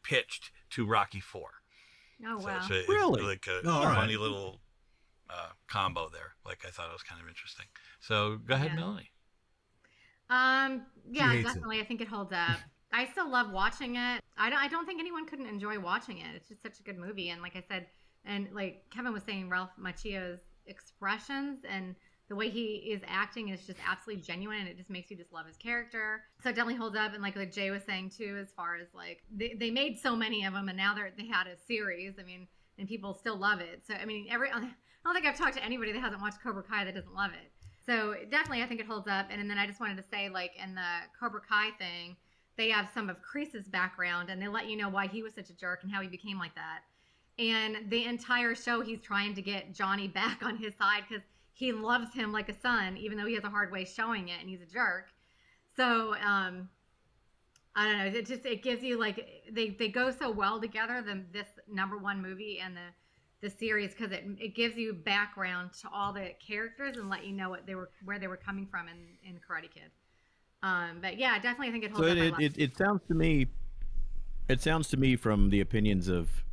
pitched to Rocky 4. Oh wow! So really? Like a funny little combo there. Like I thought it was kind of interesting. So go ahead, Melanie. Definitely. I think it holds up. I still love watching it. I don't think anyone couldn't enjoy watching it. It's just such a good movie. And like I said, and like Kevin was saying, Ralph Macchio's expressions and the way he is acting is just absolutely genuine, and it just makes you just love his character. So it definitely holds up. And like Jay was saying too, as far as like they made so many of them, and now they had a series. I mean, and people still love it. So I mean, I don't think I've talked to anybody that hasn't watched Cobra Kai that doesn't love it. So definitely, I think it holds up. And then I just wanted to say, like in the Cobra Kai thing, they have some of Kreese's background, and they let you know why he was such a jerk and how he became like that. And the entire show, he's trying to get Johnny back on his side because he loves him like a son, even though he has a hard way showing it, and he's a jerk. So I don't know. It gives you like they go so well together. This #1 movie and the series, because it gives you background to all the characters and let you know where they were coming from in Karate Kid. But yeah, definitely I think it holds up. It sounds to me from the opinions of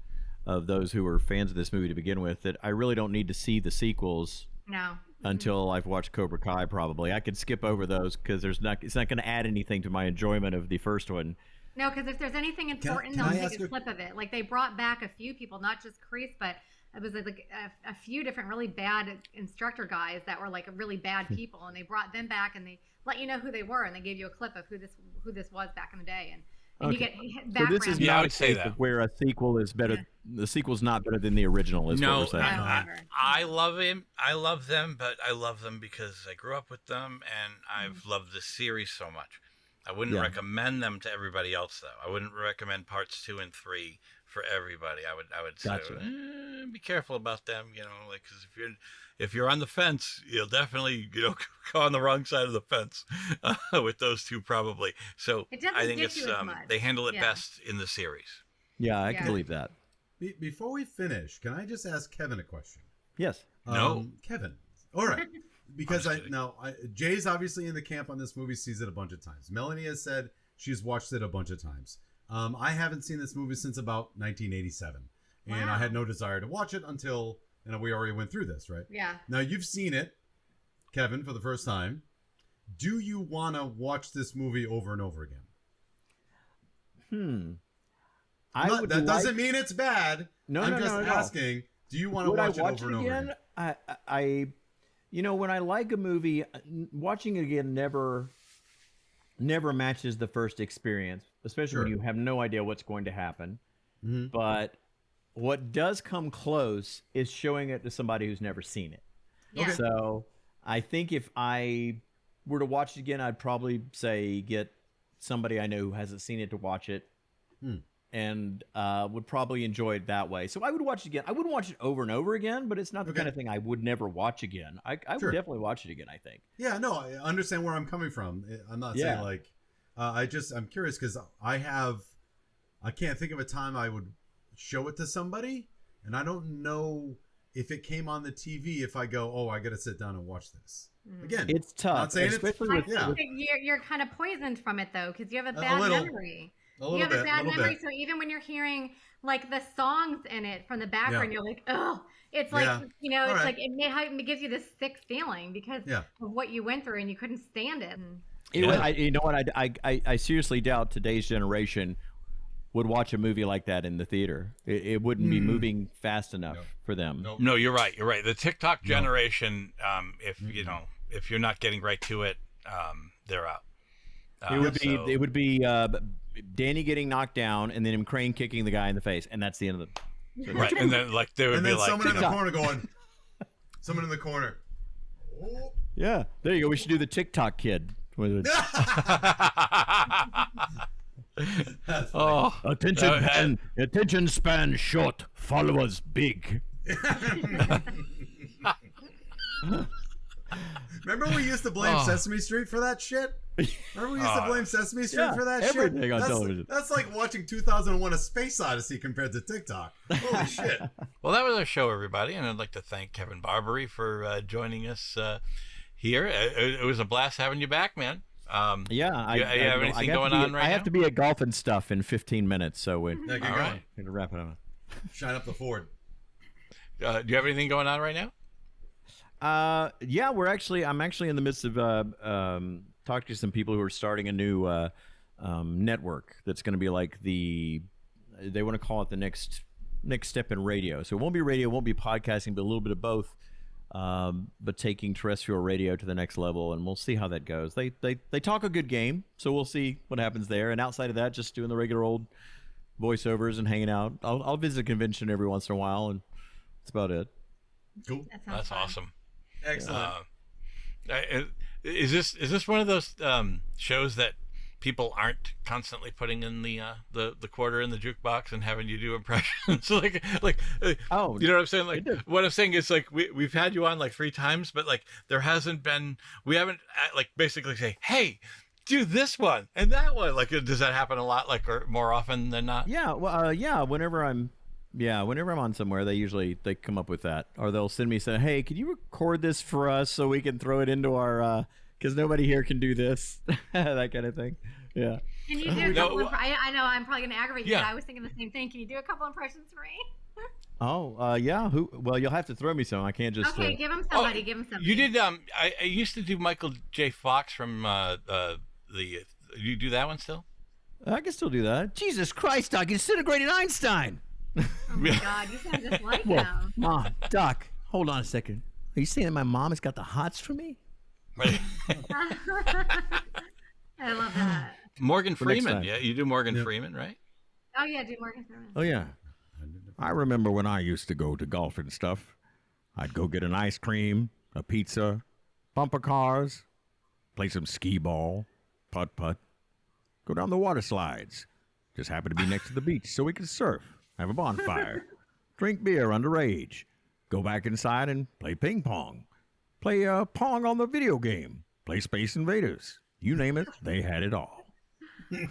those who were fans of this movie to begin with that I really don't need to see the sequels. No. Until I've watched Cobra Kai, probably I could skip over those because it's not going to add anything to my enjoyment of the first one. No, because if there's anything important, they'll take a clip of it. Like they brought back a few people, not just Kreese, but it was like a few different really bad instructor guys that were like really bad people, and they brought them back and they let you know who they were, and they gave you a clip of who this was back in the day, and you get background. So this is not a case of where a sequel is better. The sequel's not better than the original. Is what we're saying. I love him. I love them, but I love them because I grew up with them, and I've loved this series so much. I wouldn't recommend them to everybody else, though. I wouldn't recommend parts 2 and 3 for everybody. I would say be careful about them, like, because if you're on the fence, you'll definitely go on the wrong side of the fence with those two probably. So I think it's they handle it best in the series. Yeah, I can believe that. Before we finish, can I just ask Kevin a question? Yes. No. Kevin. All right. Because Jay's obviously in the camp on this movie, sees it a bunch of times. Melanie has said she's watched it a bunch of times. I haven't seen this movie since about 1987. And I had no desire to watch it until, we already went through this, right? Yeah. Now you've seen it, Kevin, for the first time. Do you want to watch this movie over and over again? That doesn't mean it's bad. I'm just asking, do you want to watch it over and over again? When I like a movie, watching it again never matches the first experience, especially when you have no idea what's going to happen. Mm-hmm. But what does come close is showing it to somebody who's never seen it. Yeah. Okay. So I think if I were to watch it again, I'd probably say get somebody I know who hasn't seen it to watch it. And would probably enjoy it that way. So I would watch it again. I wouldn't watch it over and over again, but it's not the kind of thing I would never watch again. I would definitely watch it again, I think. Yeah, no, I understand where I'm coming from. I'm not saying like, I'm curious because I can't think of a time I would show it to somebody, and I don't know if it came on the TV if I go, oh, I got to sit down and watch this. Again, it's tough. Not saying I think you're kind of poisoned from it, though, because you have a bad memory. You have a bad memory, so even when you're hearing like the songs in it from the background, you're like, oh, it's like it's like it gives you this sick feeling because of what you went through and you couldn't stand it. I seriously doubt today's generation would watch a movie like that in the theater. It wouldn't be moving fast enough for them. No, you're right. You're right. The TikTok generation, if you're not getting right to it, they're out. It would be Danny getting knocked down and then him crane kicking the guy in the face, and that's the end of the right. And then there would be like someone in the corner going, someone in the corner. Oh. Yeah, there you go. We should do the TikTok kid. Attention span short, followers big. Remember we used to blame Sesame Street for that shit? Remember we used to blame Sesame Street for that everything shit? On television. That's like watching 2001 A Space Odyssey compared to TikTok. Holy shit. Well, that was our show, everybody, and I'd like to thank Kevin Barbare for joining us here. It was a blast having you back, man. You have anything going on right now? I have to be at Golf and Stuff in 15 minutes, so we're going to wrap it up. Shine up the Ford. Do you have anything going on right now? I'm actually in the midst of talking to some people who are starting a new network that's going to be like they want to call it the next step in radio. So it won't be radio, it won't be podcasting, but a little bit of both. But taking terrestrial radio to the next level, and we'll see how that goes. They talk a good game, so we'll see what happens there. And outside of that, just doing the regular old voiceovers and hanging out. I'll visit a convention every once in a while, and that's about it. Cool. That's awesome. Excellent. Is this one of those shows that people aren't constantly putting in the quarter in the jukebox and having you do impressions? you know what I'm saying? Like what I'm saying is like we've had you on like 3 times, but like we haven't like basically say, hey, do this one and that one. Like does that happen a lot, like, or more often than not? Yeah. Well, whenever I'm on somewhere, they come up with that, or they'll send me say, hey, could you record this for us so we can throw it into our because nobody here can do this, that kind of thing. Yeah. Can you do a couple? I know I'm probably going to aggravate you, but I was thinking the same thing. Can you do a couple impressions for me? Yeah. Well, you'll have to throw me some. I can't just. Okay, give him somebody. Give him somebody. You did. I used to do Michael J. Fox from You do that one still? I can still do that. Jesus Christ, Doc! You disintegrated Einstein. Oh my God, you sound just like him. Mom, Doc, hold on a second. Are you saying that my mom has got the hots for me? I love that. Morgan Freeman. Yeah, you do Morgan Freeman, right? Oh yeah, do Morgan Freeman. Oh yeah. I remember when I used to go to golf and stuff. I'd go get an ice cream, a pizza, bumper cars, play some skee ball, putt-putt, Go down the water slides. Just happen to be next to the beach so we can surf, have a bonfire, drink beer underage, go back inside and play ping pong, play pong on the video game, play Space Invaders. You name it, they had it all. Oh,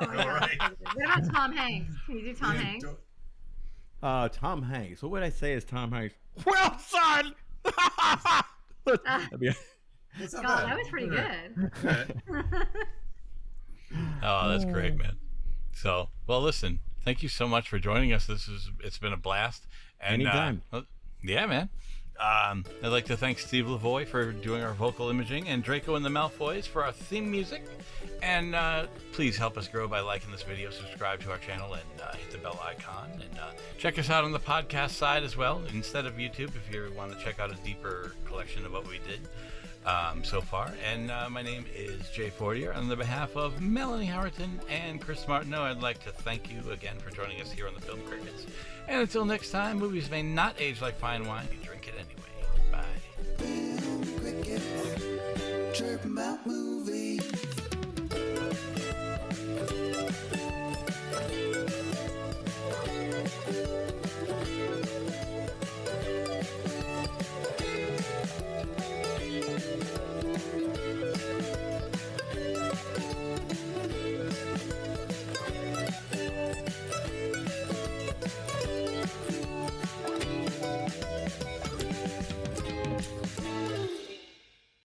right. What about Tom Hanks? Can you do Tom Hanks? Tom Hanks. What would I say is Tom Hanks? Well, son! That was pretty good. Oh, that's great, man. So, well, listen, thank you so much for joining us. It's been a blast. And, anytime. Yeah, man. I'd like to thank Steve Lavoie for doing our vocal imaging and Draco and the Malfoys for our theme music. And please help us grow by liking this video, subscribe to our channel, and hit the bell icon. And check us out on the podcast side as well, instead of YouTube, if you want to check out a deeper collection of what we did so far. And my name is Jay Fortier. On the behalf of Melanie Howerton and Chris Martineau, I'd like to thank you again for joining us here on the Film Crickets. And until next time, movies may not age like fine wine. You drink it anyway. Bye. Film Crickets, chirp about movies.